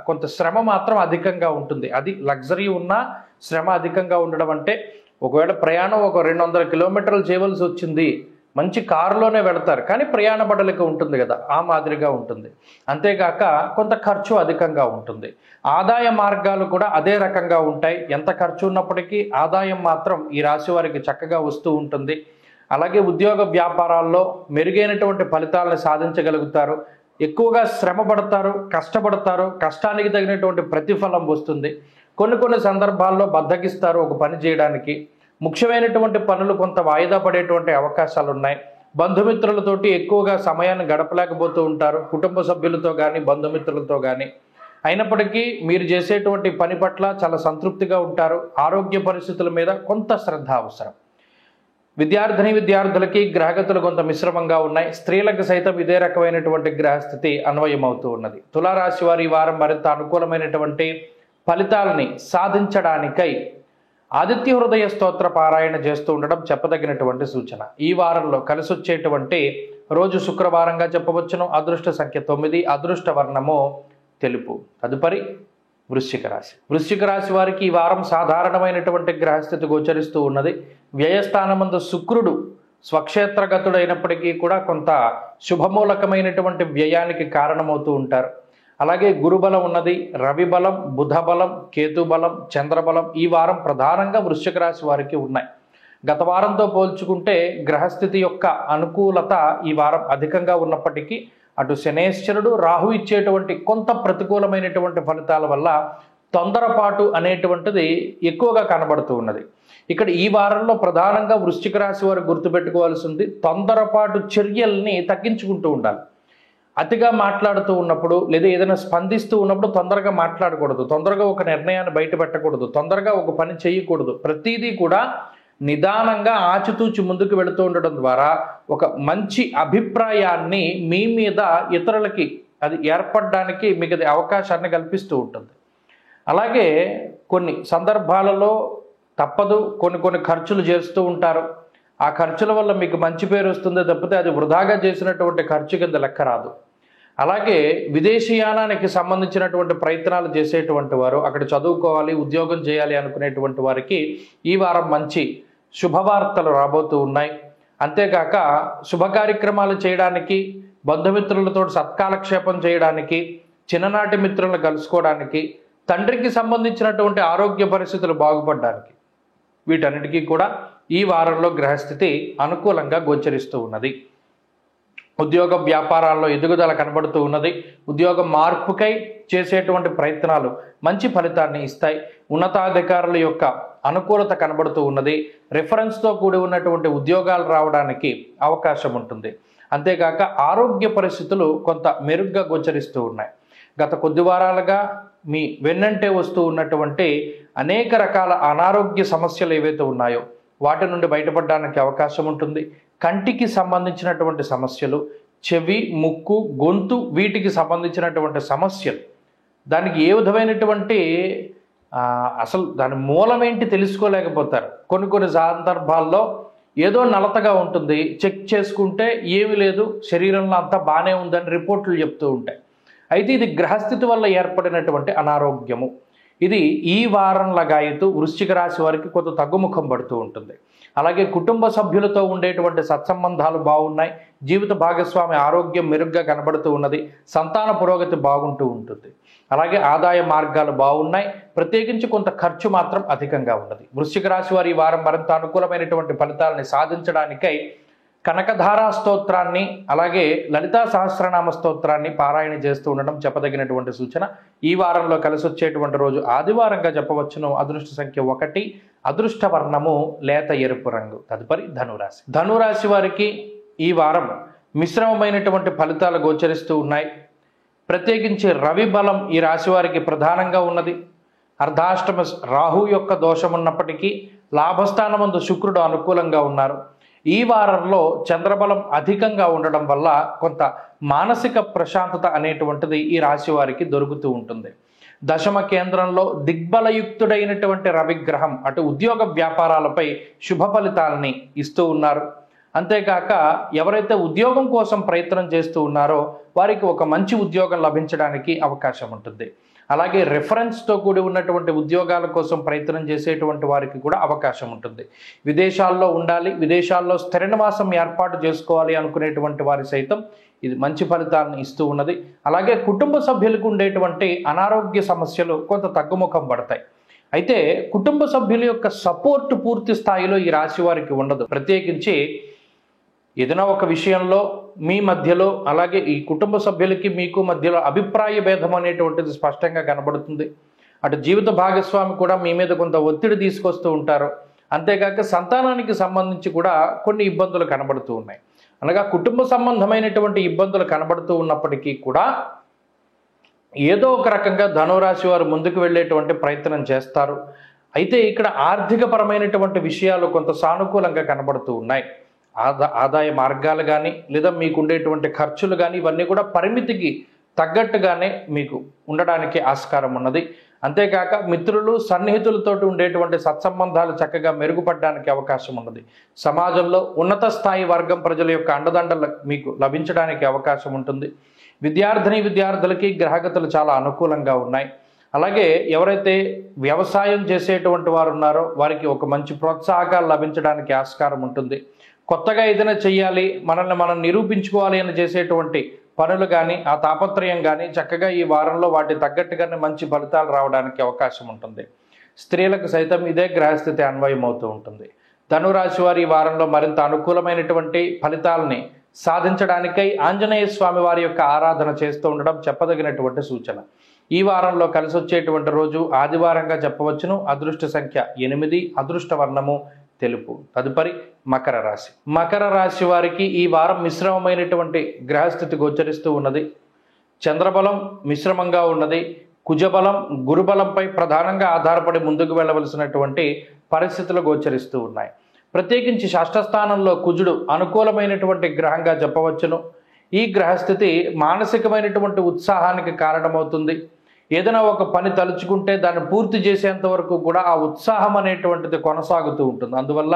కొంత శ్రమ మాత్రం అధికంగా ఉంటుంది. అది లగ్జరీ ఉన్న శ్రమ అధికంగా ఉండడం అంటే, ఒకవేళ ప్రయాణం ఒక 200 కిలోమీటర్లు చేయవలసి వచ్చింది, మంచి కారులోనే వెళతారు, కానీ ప్రయాణ బడలిక ఉంటుంది కదా, ఆ మాదిరిగా ఉంటుంది. అంతేకాక కొంత ఖర్చు అధికంగా ఉంటుంది. ఆదాయ మార్గాలు కూడా అదే రకంగా ఉంటాయి. ఎంత ఖర్చు ఉన్నప్పటికీ ఆదాయం మాత్రం ఈ రాశి వారికి చక్కగా వస్తూ ఉంటుంది. అలాగే ఉద్యోగ వ్యాపారాల్లో మెరుగైనటువంటి ఫలితాలను సాధించగలుగుతారు. ఎక్కువగా శ్రమ పడతారు, కష్టపడతారు, కష్టానికి తగినటువంటి ప్రతిఫలం వస్తుంది. కొన్ని సందర్భాల్లో బద్దకిస్తారు ఒక పని చేయడానికి. ముఖ్యమైనటువంటి పనులు కొంత వాయిదా పడేటువంటి అవకాశాలు ఉన్నాయి. బంధుమిత్రులతోటి ఎక్కువగా సమయాన్ని గడపలేకపోతూ ఉంటారు, కుటుంబ సభ్యులతో కానీ బంధుమిత్రులతో కానీ. అయినప్పటికీ మీరు చేసేటువంటి పని పట్ల చాలా సంతృప్తిగా ఉంటారు. ఆరోగ్య పరిస్థితుల మీద కొంత శ్రద్ధ అవసరం. విద్యార్థులకి గ్రహగతులు కొంత మిశ్రమంగా ఉన్నాయి. స్త్రీలకు సైతం ఇదే రకమైనటువంటి గ్రహస్థితి అన్వయమవుతూ ఉన్నది. తులారాశి వారి ఈ వారం మరింత అనుకూలమైనటువంటి ఫలితాలని సాధించడానికై ఆదిత్య హృదయ స్తోత్ర పారాయణ చేస్తూ ఉండడం చెప్పదగినటువంటి సూచన. ఈ వారంలో కలిసి వచ్చేటువంటి రోజు శుక్రవారంగా చెప్పవచ్చును. అదృష్ట సంఖ్య 9, అదృష్ట వర్ణము తెలుపు. తదుపరి వృశ్చిక రాశి వారికి ఈ వారం సాధారణమైనటువంటి గ్రహస్థితి గోచరిస్తూ ఉన్నది. వ్యయస్థానమందు శుక్రుడు స్వక్షేత్రగతుడైనప్పటికీ కూడా కొంత శుభమూలకమైనటువంటి వ్యయానికి కారణమవుతూ ఉంటారు. అలాగే గురుబలం ఉన్నది, రవి బలం, బుధ బలం, కేతు బలం, చంద్రబలం ఈ వారం ప్రధానంగా వృశ్చిక రాశి వారికి ఉన్నాయి. గత వారంతో పోల్చుకుంటే గ్రహస్థితి యొక్క అనుకూలత ఈ వారం అధికంగా ఉన్నప్పటికీ అటు శనేశ్వరుడు, రాహు ఇచ్చేటువంటి కొంత ప్రతికూలమైనటువంటి ఫలితాల వల్ల తొందరపాటు అనేటువంటిది ఎక్కువగా కనబడుతూ ఉన్నది. ఇక్కడ ఈ వారంలో ప్రధానంగా వృశ్చిక రాశి వారు గుర్తుపెట్టుకోవాల్సి ఉంది, తొందరపాటు చర్యల్ని తగ్గించుకుంటూ ఉండాలి. అతిగా మాట్లాడుతూ ఉన్నప్పుడు లేదా ఏదైనా స్పందిస్తూ ఉన్నప్పుడు తొందరగా మాట్లాడకూడదు, తొందరగా ఒక నిర్ణయాన్ని బయట పెట్టకూడదు, తొందరగా ఒక పని చేయకూడదు. ప్రతిదీ కూడా నిదానంగా ఆచితూచి ముందుకు వెళుతూ ఉండడం ద్వారా ఒక మంచి అభిప్రాయాన్ని మీ మీద ఇతరులకి అది ఏర్పడడానికి మీకు అది అవకాశాన్ని కల్పిస్తూ ఉంటుంది. అలాగే కొన్ని సందర్భాలలో తప్పదు, కొన్ని ఖర్చులు చేస్తూ ఉంటారు. ఆ ఖర్చుల వల్ల మీకు మంచి పేరు వస్తుందే తప్పితే అది వృధాగా చేసినటువంటి ఖర్చు కింద లెక్క రాదు. అలాగే విదేశీయానానికి సంబంధించినటువంటి ప్రయత్నాలు చేసేటువంటి వారు, అక్కడ చదువుకోవాలి, ఉద్యోగం చేయాలి అనుకునేటువంటి వారికి ఈ వారం మంచి శుభవార్తలు రాబోతూ ఉన్నాయి. అంతేకాక శుభ కార్యక్రమాలు చేయడానికి, బంధుమిత్రులతో సత్కాలక్షేపం చేయడానికి, చిన్ననాటి మిత్రులను కలుసుకోవడానికి, తండ్రికి సంబంధించినటువంటి ఆరోగ్య పరిస్థితులు బాగుపడడానికి, వీటన్నిటికీ కూడా ఈ వారంలో గ్రహస్థితి అనుకూలంగా గోచరిస్తూ ఉన్నది. ఉద్యోగ వ్యాపారాల్లో ఎదుగుదల కనబడుతూ ఉన్నది. ఉద్యోగ మార్పుకై చేసేటువంటి ప్రయత్నాలు మంచి ఫలితాన్ని ఇస్తాయి. ఉన్నతాధికారుల యొక్క అనుకూలత కనబడుతూ ఉన్నది. రిఫరెన్స్తో కూడి ఉన్నటువంటి ఉద్యోగాలు రావడానికి అవకాశం ఉంటుంది. అంతేకాక ఆరోగ్య పరిస్థితులు కొంత మెరుగ్గా గోచరిస్తూ ఉన్నాయి. గత కొద్ది వారాలుగా మీ వెన్నంటే వస్తూ ఉన్నటువంటి అనేక రకాల అనారోగ్య సమస్యలు ఏవైతే ఉన్నాయో వాటి నుండి బయటపడడానికి అవకాశం ఉంటుంది. కంటికి సంబంధించినటువంటి సమస్యలు, చెవి, ముక్కు, గొంతు వీటికి సంబంధించినటువంటి సమస్యలు, దానికి ఏ విధమైనటువంటి అసలు దాని మూలం ఏంటి తెలుసుకోలేకపోతారు. కొన్ని సందర్భాల్లో ఏదో నలతగా ఉంటుంది, చెక్ చేసుకుంటే ఏమీ లేదు, శరీరంలో అంతా బాగానే ఉందని రిపోర్ట్లు చెప్తూ ఉంటాయి. అయితే ఇది గ్రహస్థితి వల్ల ఏర్పడినటువంటి అనారోగ్యము. ఇది ఈ వారం లగాయతూ వృశ్చిక రాశి వారికి కొంత తగ్గుముఖం పడుతూ ఉంటుంది. అలాగే కుటుంబ సభ్యులతో ఉండేటువంటి సత్సంబంధాలు బాగున్నాయి. జీవిత భాగస్వామి ఆరోగ్యం మెరుగ్గా కనబడుతూ ఉన్నది. సంతాన పురోగతి బాగుంటూ ఉంటుంది. అలాగే ఆదాయ మార్గాలు బాగున్నాయి. ప్రత్యేకించి కొంత ఖర్చు మాత్రం అధికంగా ఉన్నది. వృశ్చిక రాశి వారి ఈ వారం మరింత అనుకూలమైనటువంటి ఫలితాలని సాధించడానికై కనకధారా స్తోత్రాన్ని అలాగే లలితా సహస్రనామ స్తోత్రాన్ని పారాయణ చేస్తూ ఉండడం చెప్పదగినటువంటి సూచన. ఈ వారంలో కలిసి వచ్చేటువంటి రోజు ఆదివారంగా చెప్పవచ్చును. అదృష్ట సంఖ్య 1, అదృష్ట వర్ణము లేత ఎరుపు రంగు. తదుపరి ధనురాశి. ధనురాశి వారికి ఈ వారం మిశ్రమమైనటువంటి ఫలితాలు గోచరిస్తూ ఉన్నాయి. ప్రత్యేకించి రవి బలం ఈ రాశి వారికి ప్రధానంగా ఉన్నది. అర్ధాష్టమ రాహు యొక్క దోషం ఉన్నప్పటికీ లాభస్థానమందు శుక్రుడు అనుకూలంగా ఉన్నారు. ఈ వారంలో చంద్రబలం అధికంగా ఉండడం వల్ల కొంత మానసిక ప్రశాంతత అనేటువంటిది ఈ రాశి వారికి దొరుకుతూ ఉంటుంది. దశమ కేంద్రంలో దిగ్బలయుక్తుడైనటువంటి రవిగ్రహం అటు ఉద్యోగ వ్యాపారాలపై శుభ ఫలితాలని ఇస్తూ ఉన్నారు. అంతేకాక ఎవరైతే ఉద్యోగం కోసం ప్రయత్నం చేస్తూ ఉన్నారో వారికి ఒక మంచి ఉద్యోగం లభించడానికి అవకాశం ఉంటుంది. అలాగే రెఫరెన్స్తో కూడి ఉన్నటువంటి ఉద్యోగాల కోసం ప్రయత్నం చేసేటువంటి వారికి కూడా అవకాశం ఉంటుంది. విదేశాల్లో ఉండాలి, విదేశాల్లో స్థిర నివాసం ఏర్పాటు చేసుకోవాలి అనుకునేటువంటి వారి సైతం ఇది మంచి ఫలితాలను ఇస్తూ ఉన్నది. అలాగే కుటుంబ సభ్యులకు ఉండేటువంటి అనారోగ్య సమస్యలు కొంత తగ్గుముఖం పడతాయి. అయితే కుటుంబ సభ్యుల యొక్క సపోర్ట్ పూర్తి స్థాయిలో ఈ రాశి వారికి ఉండదు. ప్రత్యేకించి ఏదైనా ఒక విషయంలో మీ మధ్యలో అలాగే ఈ కుటుంబ సభ్యులకి మీకు మధ్యలో అభిప్రాయ భేదం అనేటువంటిది స్పష్టంగా కనబడుతుంది. అటు జీవిత భాగస్వామి కూడా మీ మీద కొంత ఒత్తిడి తీసుకొస్తూ ఉంటారు. అంతేకాక సంతానానికి సంబంధించి కూడా కొన్ని ఇబ్బందులు కనబడుతూ ఉన్నాయి. అనగా కుటుంబ సంబంధమైనటువంటి ఇబ్బందులు కనబడుతూ ఉన్నప్పటికీ కూడా ఏదో ఒక రకంగా ధనురాశి వారు ముందుకు వెళ్ళేటువంటి ప్రయత్నం చేస్తారు. అయితే ఇక్కడ ఆర్థికపరమైనటువంటి విషయాలు కొంత సానుకూలంగా కనబడుతూ ఉన్నాయి. ఆదాయ మార్గాలు కానీ లేదా మీకు ఉండేటువంటి ఖర్చులు కానీ ఇవన్నీ కూడా పరిమితికి తగ్గట్టుగానే మీకు ఉండడానికి ఆస్కారం ఉన్నది. అంతేకాక మిత్రులు సన్నిహితులతో ఉండేటువంటి సత్సంబంధాలు చక్కగా మెరుగుపడడానికి అవకాశం ఉన్నది. సమాజంలో ఉన్నత స్థాయి వర్గం ప్రజల యొక్క అండదండలు మీకు లభించడానికి అవకాశం ఉంటుంది. విద్యార్థులకి గ్రహగతులు చాలా అనుకూలంగా ఉన్నాయి. అలాగే ఎవరైతే వ్యవసాయం చేసేటువంటి వారు ఉన్నారో వారికి ఒక మంచి ప్రోత్సాహకాలు లభించడానికి ఆస్కారం ఉంటుంది. కొత్తగా ఏదైనా చెయ్యాలి, మనల్ని మనం నిరూపించుకోవాలి అని చేసేటువంటి పనులు కానీ ఆ తాపత్రయం కానీ చక్కగా ఈ వారంలో వాటి తగ్గట్టుగానే మంచి ఫలితాలు రావడానికి అవకాశం ఉంటుంది. స్త్రీలకు సైతం ఇదే గ్రహస్థితి అన్వయం అవుతూ ఉంటుంది. ధనురాశి వారి ఈ వారంలో మరింత అనుకూలమైనటువంటి ఫలితాలని సాధించడానికై ఆంజనేయ స్వామి వారి యొక్క ఆరాధన చేస్తూ ఉండడం చెప్పదగినటువంటి సూచన. ఈ వారంలో కలిసి వచ్చేటువంటి రోజు ఆదివారంగా చెప్పవచ్చును. అదృష్ట సంఖ్య 8, అదృష్ట వర్ణము తెలుపు. తదుపరి మకర రాశి. మకర రాశి వారికి ఈ వారం మిశ్రమమైనటువంటి గ్రహస్థితి గోచరిస్తూ ఉన్నది. చంద్రబలం మిశ్రమంగా ఉన్నది. కుజబలం గురుబలంపై ప్రధానంగా ఆధారపడి ముందుకు వెళ్ళవలసినటువంటి పరిస్థితులు గోచరిస్తూ ఉన్నాయి. ప్రత్యేకించి షష్ఠస్థానంలో కుజుడు అనుకూలమైనటువంటి గ్రహంగా చెప్పవచ్చును. ఈ గ్రహస్థితి మానసికమైనటువంటి ఉత్సాహానికి కారణమవుతుంది. ఏదైనా ఒక పని తలుచుకుంటే దాన్ని పూర్తి చేసేంత వరకు కూడా ఆ ఉత్సాహం అనేటువంటిది కొనసాగుతూ ఉంటుంది. అందువల్ల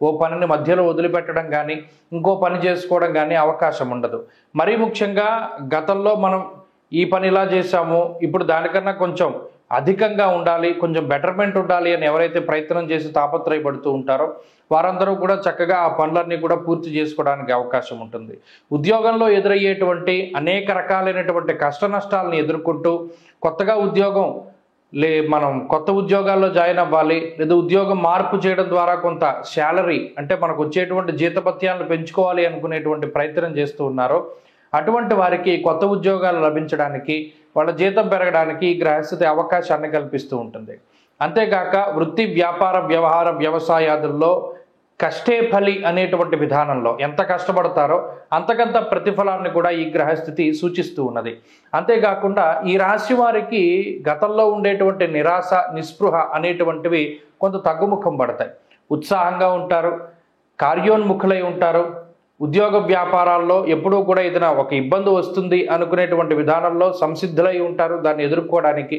ఓ పనిని మధ్యలో వదిలిపెట్టడం కానీ ఇంకో పని చేసుకోవడం కానీ అవకాశం ఉండదు. మరీ ముఖ్యంగా గతంలో మనం ఈ పని ఇలా చేశాము, ఇప్పుడు దానికన్నా కొంచెం అధికంగా ఉండాలి, కొంచెం బెటర్మెంట్ ఉండాలి అని ఎవరైతే ప్రయత్నం చేసి తాపత్రయపడుతూ ఉంటారో వారందరూ కూడా చక్కగా ఆ పనులన్నీ కూడా పూర్తి చేసుకోవడానికి అవకాశం ఉంటుంది. ఉద్యోగంలో ఎదురయ్యేటువంటి అనేక రకాలైనటువంటి కష్ట నష్టాలను ఎదుర్కొంటూ కొత్తగా మనం కొత్త ఉద్యోగాల్లో జాయిన్ అవ్వాలి లేదా ఉద్యోగం మార్పు చేయడం ద్వారా కొంత శాలరీ అంటే మనకు వచ్చేటువంటి జీతభత్యాలను పెంచుకోవాలి అనుకునేటువంటి ప్రయత్నం చేస్తూ ఉన్నారో అటువంటి వారికి కొత్త ఉద్యోగాలు లభించడానికి వాళ్ళ జీతం పెరగడానికి ఈ గ్రహస్థితి అవకాశాన్ని కల్పిస్తూ ఉంటుంది. అంతేకాక వృత్తి వ్యాపార వ్యవహార వ్యవసాయాదుల్లో కష్టే ఫలి అనేటువంటి విధానంలో ఎంత కష్టపడతారో అంతకంత ప్రతిఫలాన్ని కూడా ఈ గ్రహస్థితి సూచిస్తూ ఉన్నది. అంతేకాకుండా ఈ రాశి వారికి గతంలో ఉండేటువంటి నిరాశ నిస్పృహ అనేటువంటివి కొంత తగ్గుముఖం పడతాయి. ఉత్సాహంగా ఉంటారు, కార్యోన్ముఖులై ఉంటారు. ఉద్యోగ వ్యాపారాల్లో ఎప్పుడూ కూడా ఏదైనా ఒక ఇబ్బంది వస్తుంది అనుకునేటువంటి విధానంలో సంసిద్ధులై ఉంటారు దాన్ని ఎదుర్కోవడానికి.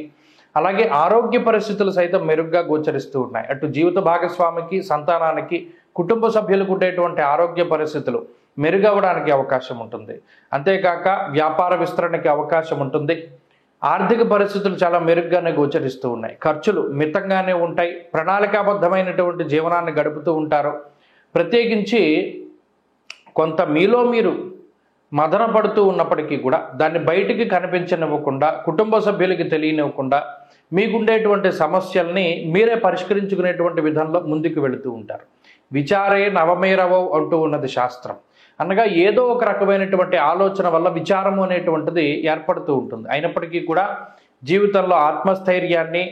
అలాగే ఆరోగ్య పరిస్థితులు సైతం మెరుగ్గా గోచరిస్తూ ఉన్నాయి. అటు జీవిత భాగస్వామికి సంతానానికి కుటుంబ సభ్యులకు ఉండేటువంటి ఆరోగ్య పరిస్థితులు మెరుగవడానికి అవకాశం ఉంటుంది. అంతేకాక వ్యాపార విస్తరణకి అవకాశం ఉంటుంది. ఆర్థిక పరిస్థితులు చాలా మెరుగ్గానే గోచరిస్తూ ఉన్నాయి. ఖర్చులు మితంగానే ఉంటాయి. ప్రణాళికాబద్ధమైనటువంటి జీవనాన్ని గడుపుతూ ఉంటారు. ప్రత్యేకించి కొంత మీలో మీరు మదన పడుతూ ఉన్నప్పటికీ కూడా దాన్ని బయటికి కనిపించనివ్వకుండా కుటుంబ సభ్యులకి తెలియనివ్వకుండా మీకుండేటువంటి సమస్యల్ని మీరే పరిష్కరించుకునేటువంటి విధంలో ముందుకు వెళుతూ ఉంటారు. విచారే నవమేరవో అంటూ ఉన్నది శాస్త్రం. అనగా ఏదో ఒక రకమైనటువంటి ఆలోచన వల్ల విచారము అనేటువంటిది ఏర్పడుతూ ఉంటుంది. అయినప్పటికీ కూడా జీవితంలో ఆత్మస్థైర్యాన్ని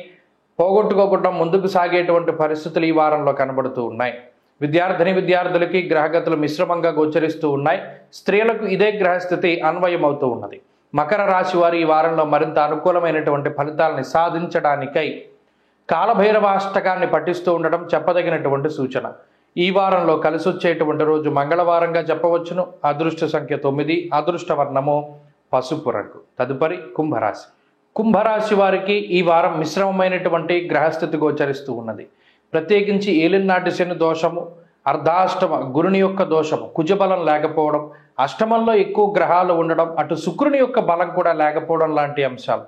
పోగొట్టుకోకుండా ముందుకు సాగేటువంటి పరిస్థితులు ఈ వారంలో కనబడుతూ ఉన్నాయి. విద్యార్థులకి గ్రహగతులు మిశ్రమంగా గోచరిస్తూ ఉన్నాయి. స్త్రీలకు ఇదే గ్రహస్థితి అన్వయమవుతూ ఉన్నది. మకర రాశి వారు ఈ వారంలో మరింత అనుకూలమైనటువంటి ఫలితాలని సాధించడానికై కాలభైరవాష్టకాన్ని పఠిస్తూ ఉండడం చెప్పదగినటువంటి సూచన. ఈ వారంలో కలిసి వచ్చేటువంటి రోజు మంగళవారంగా చెప్పవచ్చును. అదృష్ట సంఖ్య 9, అదృష్ట వర్ణము పసుపు రంగు. తదుపరి కుంభరాశి. కుంభరాశి వారికి ఈ వారం మిశ్రమమైనటువంటి గ్రహస్థితి గోచరిస్తూ ఉన్నది. ప్రత్యేకించి ఏలినాటి శని దోషము, అర్ధాష్టమ గురుని యొక్క దోషము, కుజబలం లేకపోవడం, అష్టమంలో ఎక్కువ గ్రహాలు ఉండడం, అటు శుక్రుని యొక్క బలం కూడా లేకపోవడం లాంటి అంశాలు,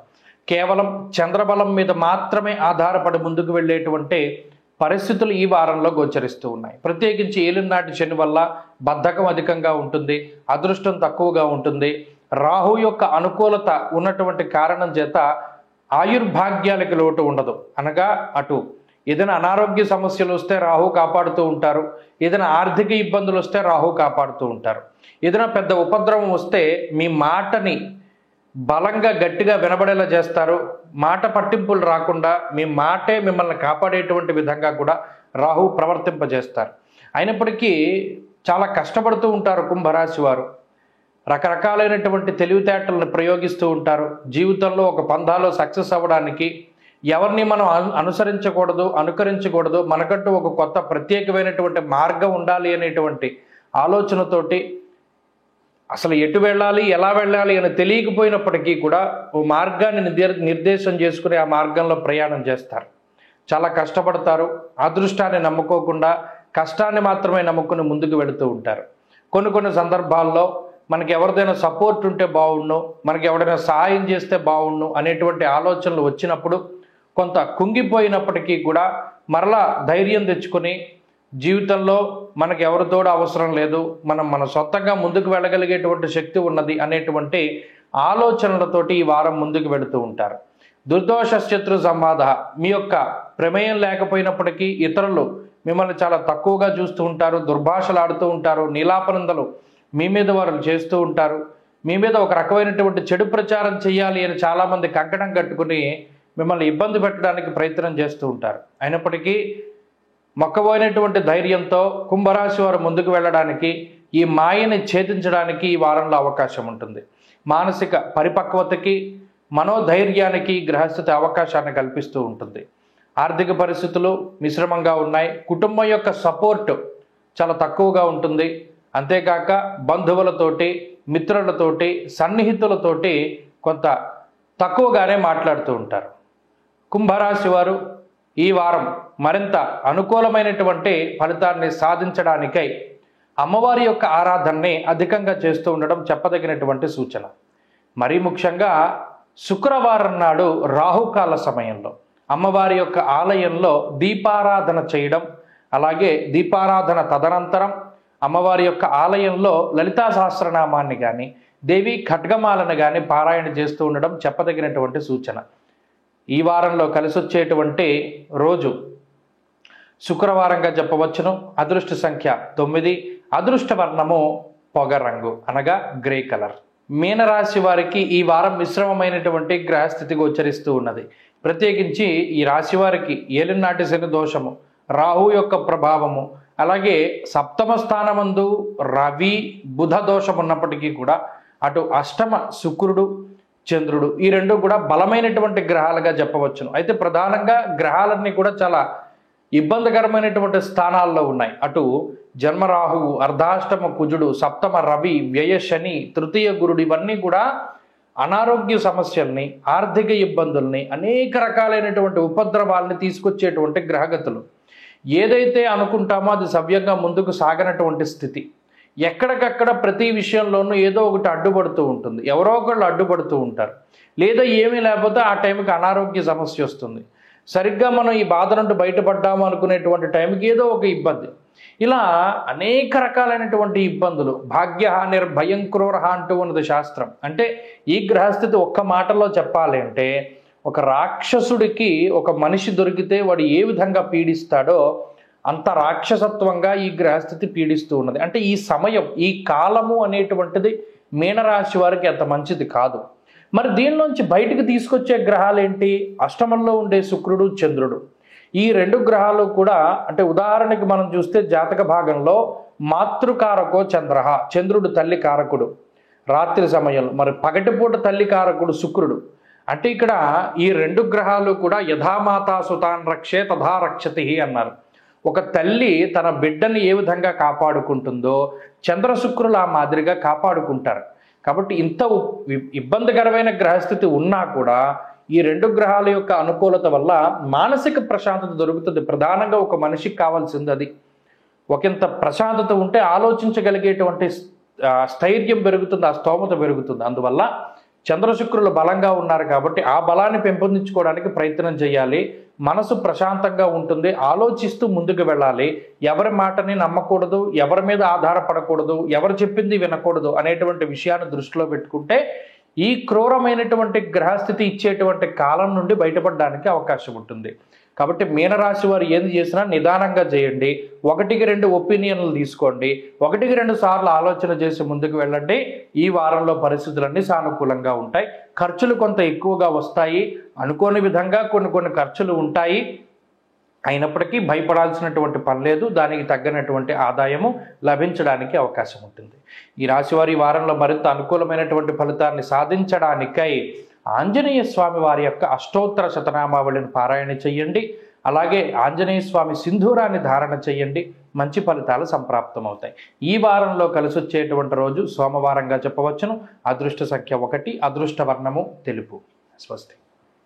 కేవలం చంద్రబలం మీద మాత్రమే ఆధారపడి ముందుకు వెళ్ళేటువంటి పరిస్థితులు ఈ వారంలో గోచరిస్తూ ఉన్నాయి. ప్రత్యేకించి ఏలినాటి శని వల్ల బద్ధకం అధికంగా ఉంటుంది, అదృష్టం తక్కువగా ఉంటుంది. రాహు యొక్క అనుకూలత ఉన్నటువంటి కారణం చేత ఆయుర్భాగ్యాలకి లోటు ఉండదు. అనగా అటు ఏదైనా అనారోగ్య సమస్యలు వస్తే రాహు కాపాడుతూ ఉంటారు, ఏదైనా ఆర్థిక ఇబ్బందులు వస్తే రాహు కాపాడుతూ ఉంటారు. ఏదైనా పెద్ద ఉపద్రవం వస్తే మీ మాటని బలంగా గట్టిగా వినబడేలా చేస్తారు. మాట పట్టింపులు రాకుండా మీ మాటే మిమ్మల్ని కాపాడేటువంటి విధంగా కూడా రాహు ప్రవర్తింపజేస్తారు. అయినప్పటికీ చాలా కష్టపడుతూ ఉంటారు కుంభరాశి వారు. రకరకాలైనటువంటి తెలివితేటలను ప్రయోగిస్తూ ఉంటారు. జీవితంలో ఒక పందాలో సక్సెస్ అవ్వడానికి ఎవరిని మనం అనుకరించకూడదు, మనకంటూ ఒక కొత్త ప్రత్యేకమైనటువంటి మార్గం ఉండాలి అనేటువంటి ఆలోచనతోటి అసలు ఎటు వెళ్ళాలి, ఎలా వెళ్ళాలి అని తెలియకపోయినప్పటికీ కూడా ఓ మార్గాన్ని నిర్దేశం చేసుకుని ఆ మార్గంలో ప్రయాణం చేస్తారు. చాలా కష్టపడతారు. అదృష్టాన్ని నమ్ముకోకుండా కష్టాన్ని మాత్రమే నమ్ముకుని ముందుకు వెళుతూ ఉంటారు. కొన్ని సందర్భాల్లో మనకి ఎవరిదైనా సపోర్ట్ ఉంటే బాగుండు, మనకి ఎవరైనా సహాయం చేస్తే బాగుండు అనేటువంటి ఆలోచనలు వచ్చినప్పుడు కొంత కుంగిపోయినప్పటికీ కూడా మరలా ధైర్యం తెచ్చుకొని జీవితంలో మనకు ఎవరితోడు అవసరం లేదు, మన సొంతంగా ముందుకు వెళ్ళగలిగేటువంటి శక్తి ఉన్నది అనేటువంటి ఆలోచనలతోటి ఈ వారం ముందుకు వెళుతూ ఉంటారు. దుర్దోష శత్రు సంవాద, మీ యొక్క ప్రమేయం లేకపోయినప్పటికీ ఇతరులు మిమ్మల్ని చాలా తక్కువగా చూస్తూ ఉంటారు, దుర్భాషలాడుతూ ఉంటారు, నీలాపనందలు మీ మీద వారు చేస్తూ ఉంటారు. మీ మీద ఒక రకమైనటువంటి చెడు ప్రచారం చేయాలి అని చాలామంది కంకణం కట్టుకుని మిమ్మల్ని ఇబ్బంది పెట్టడానికి ప్రయత్నం చేస్తూ ఉంటారు. అయినప్పటికీ మొక్కబోయినటువంటి ధైర్యంతో కుంభరాశి వారు ముందుకు వెళ్ళడానికి, ఈ మాయని ఛేదించడానికి ఈ వారంలో అవకాశం ఉంటుంది. మానసిక పరిపక్వతకి, మనోధైర్యానికి గ్రహస్థితి అవకాశాన్ని కల్పిస్తూ ఉంటుంది. ఆర్థిక పరిస్థితులు మిశ్రమంగా ఉన్నాయి. కుటుంబం యొక్క సపోర్ట్ చాలా తక్కువగా ఉంటుంది. అంతేకాక బంధువులతోటి, మిత్రులతోటి, సన్నిహితులతోటి కొంత తక్కువగానే మాట్లాడుతూ ఉంటారు. కుంభరాశి వారు ఈ వారం మరింత అనుకూలమైనటువంటి ఫలితాన్ని సాధించడానికై అమ్మవారి యొక్క ఆరాధనని అధికంగా చేస్తూ ఉండడం చెప్పదగినటువంటి సూచన. మరీ ముఖ్యంగా శుక్రవారం నాడు రాహుకాల సమయంలో అమ్మవారి యొక్క ఆలయంలో దీపారాధన చేయడం, అలాగే దీపారాధన తదనంతరం అమ్మవారి యొక్క ఆలయంలో లలితా సహస్రనామాన్ని కానీ, దేవి ఖడ్గమాలను కానీ పారాయణ చేస్తూ ఉండడం చెప్పదగినటువంటి సూచన. ఈ వారంలో కలిసి వచ్చేటువంటి రోజు శుక్రవారంగా చెప్పవచ్చును. అదృష్ట సంఖ్య 9, అదృష్ట వర్ణము పొగరంగు అనగా గ్రే కలర్. మీనరాశి వారికి ఈ వారం మిశ్రమమైనటువంటి గ్రహస్థితి గోచరిస్తూ ఉన్నది. ప్రత్యేకించి ఈ రాశి వారికి ఏలినాటి శని దోషము, రాహు యొక్క ప్రభావము, అలాగే సప్తమ స్థానమందు రవి బుధ దోషం ఉన్నప్పటికీ కూడా అటు అష్టమ శుక్రుడు, చంద్రుడు ఈ రెండు కూడా బలమైనటువంటి గ్రహాలుగా చెప్పవచ్చును. అయితే ప్రధానంగా గ్రహాలన్నీ కూడా చాలా ఇబ్బందికరమైనటువంటి స్థానాల్లో ఉన్నాయి. అటు జన్మరాహువు, అర్ధాష్టమ కుజుడు, సప్తమ రవి, వ్యయ శని, తృతీయ గురుడు ఇవన్నీ కూడా అనారోగ్య సమస్యల్ని, ఆర్థిక ఇబ్బందుల్ని, అనేక రకాలైనటువంటి ఉపద్రవాల్ని తీసుకొచ్చేటువంటి గ్రహగతులు. ఏదైతే అనుకుంటామో అది సవ్యంగా ముందుకు సాగనటువంటి స్థితి. ఎక్కడికక్కడ ప్రతి విషయంలోనూ ఏదో ఒకటి అడ్డుపడుతూ ఉంటుంది, ఎవరో ఒకళ్ళు అడ్డుపడుతూ ఉంటారు. లేదా ఏమీ లేకపోతే ఆ టైంకి అనారోగ్య సమస్య వస్తుంది. సరిగ్గా మనం ఈ బాధ నుండి బయటపడ్డాము అనుకునేటువంటి టైంకి ఏదో ఒక ఇబ్బంది. ఇలా అనేక రకాలైనటువంటి ఇబ్బందులు. భాగ్యహానిర్భయం క్రూరహ అంటూ ఉన్నది శాస్త్రం. అంటే ఈ గ్రహస్థితి ఒక్క మాటలో చెప్పాలి అంటే, ఒక రాక్షసుడికి ఒక మనిషి దొరికితే వాడు ఏ విధంగా పీడిస్తాడో అంత రాక్షసత్వంగా ఈ గ్రహస్థితి పీడిస్తూ ఉన్నది. అంటే ఈ సమయం, ఈ కాలము అనేటువంటిది మీనరాశి వారికి అంత మంచిది కాదు. మరి దీనిలోంచి బయటికి తీసుకొచ్చే గ్రహాలు ఏంటి? అష్టమంలో ఉండే శుక్రుడు, చంద్రుడు. ఈ రెండు గ్రహాలు కూడా, అంటే ఉదాహరణకి మనం చూస్తే జాతక భాగంలో మాతృకారకో చంద్రహ, చంద్రుడు తల్లి కారకుడు రాత్రి సమయంలో, మరి పగటిపూట తల్లి కారకుడు శుక్రుడు. అంటే ఇక్కడ ఈ రెండు గ్రహాలు కూడా యథామాతా సుతాన్ రక్షే తథా రక్షతి అన్నారు. ఒక తల్లి తన బిడ్డని ఏ విధంగా కాపాడుకుంటుందో చంద్ర శుక్రులు ఆ మాదిరిగా కాపాడుకుంటారు. కాబట్టి ఇంత ఇబ్బందికరమైన గ్రహస్థితి ఉన్నా కూడా ఈ రెండు గ్రహాల యొక్క అనుకూలత వల్ల మానసిక ప్రశాంతత దొరుకుతుంది. ప్రధానంగా ఒక మనిషికి కావాల్సింది అది. ఒకంత ప్రశాంతత ఉంటే ఆలోచించగలిగేటువంటి స్థైర్యం పెరుగుతుంది, ఆ స్తోమత పెరుగుతుంది. అందువల్ల చంద్రశుక్రులు బలంగా ఉన్నారు కాబట్టి ఆ బలాన్ని పెంపొందించుకోవడానికి ప్రయత్నం చేయాలి. మనసు ప్రశాంతంగా ఉంటుంది, ఆలోచిస్తూ ముందుకు వెళ్ళాలి. ఎవరి మాటని నమ్మకూడదు, ఎవరి మీద ఆధారపడకూడదు, ఎవరు చెప్పింది వినకూడదు అనేటువంటి విషయాన్ని దృష్టిలో పెట్టుకుంటే ఈ క్రూరమైనటువంటి గ్రహస్థితి ఇచ్చేటువంటి కాలం నుండి బయటపడడానికి అవకాశం ఉంటుంది. కాబట్టి మీనరాశి వారు ఏది చేసినా నిదానంగా చేయండి. 1-2 ఒపీనియన్లు తీసుకోండి. 1-2 సార్లు ఆలోచన చేసి ముందుకు వెళ్ళండి. ఈ వారంలో పరిస్థితులన్నీ సానుకూలంగా ఉంటాయి. ఖర్చులు కొంత ఎక్కువగా వస్తాయి, అనుకోని విధంగా కొన్ని ఖర్చులు ఉంటాయి. అయినప్పటికీ భయపడాల్సినటువంటి పని లేదు. దానికి తగ్గనటువంటి ఆదాయము లభించడానికి అవకాశం ఉంటుంది. ఈ రాశివారి ఈ వారంలో మరింత అనుకూలమైనటువంటి ఫలితాన్ని సాధించడానికై ఆంజనేయ స్వామి వారి యొక్క అష్టోత్తర శతనామావళిని పారాయణ చెయ్యండి. అలాగే ఆంజనేయ స్వామి సింధూరాన్ని ధారణ చెయ్యండి. మంచి ఫలితాలు సంప్రాప్తమవుతాయి. ఈ వారంలో కలిసి వచ్చేటువంటి రోజు సోమవారంగా చెప్పవచ్చును. అదృష్ట సంఖ్య 1, అదృష్ట వర్ణము తెలుపు. స్వస్తి.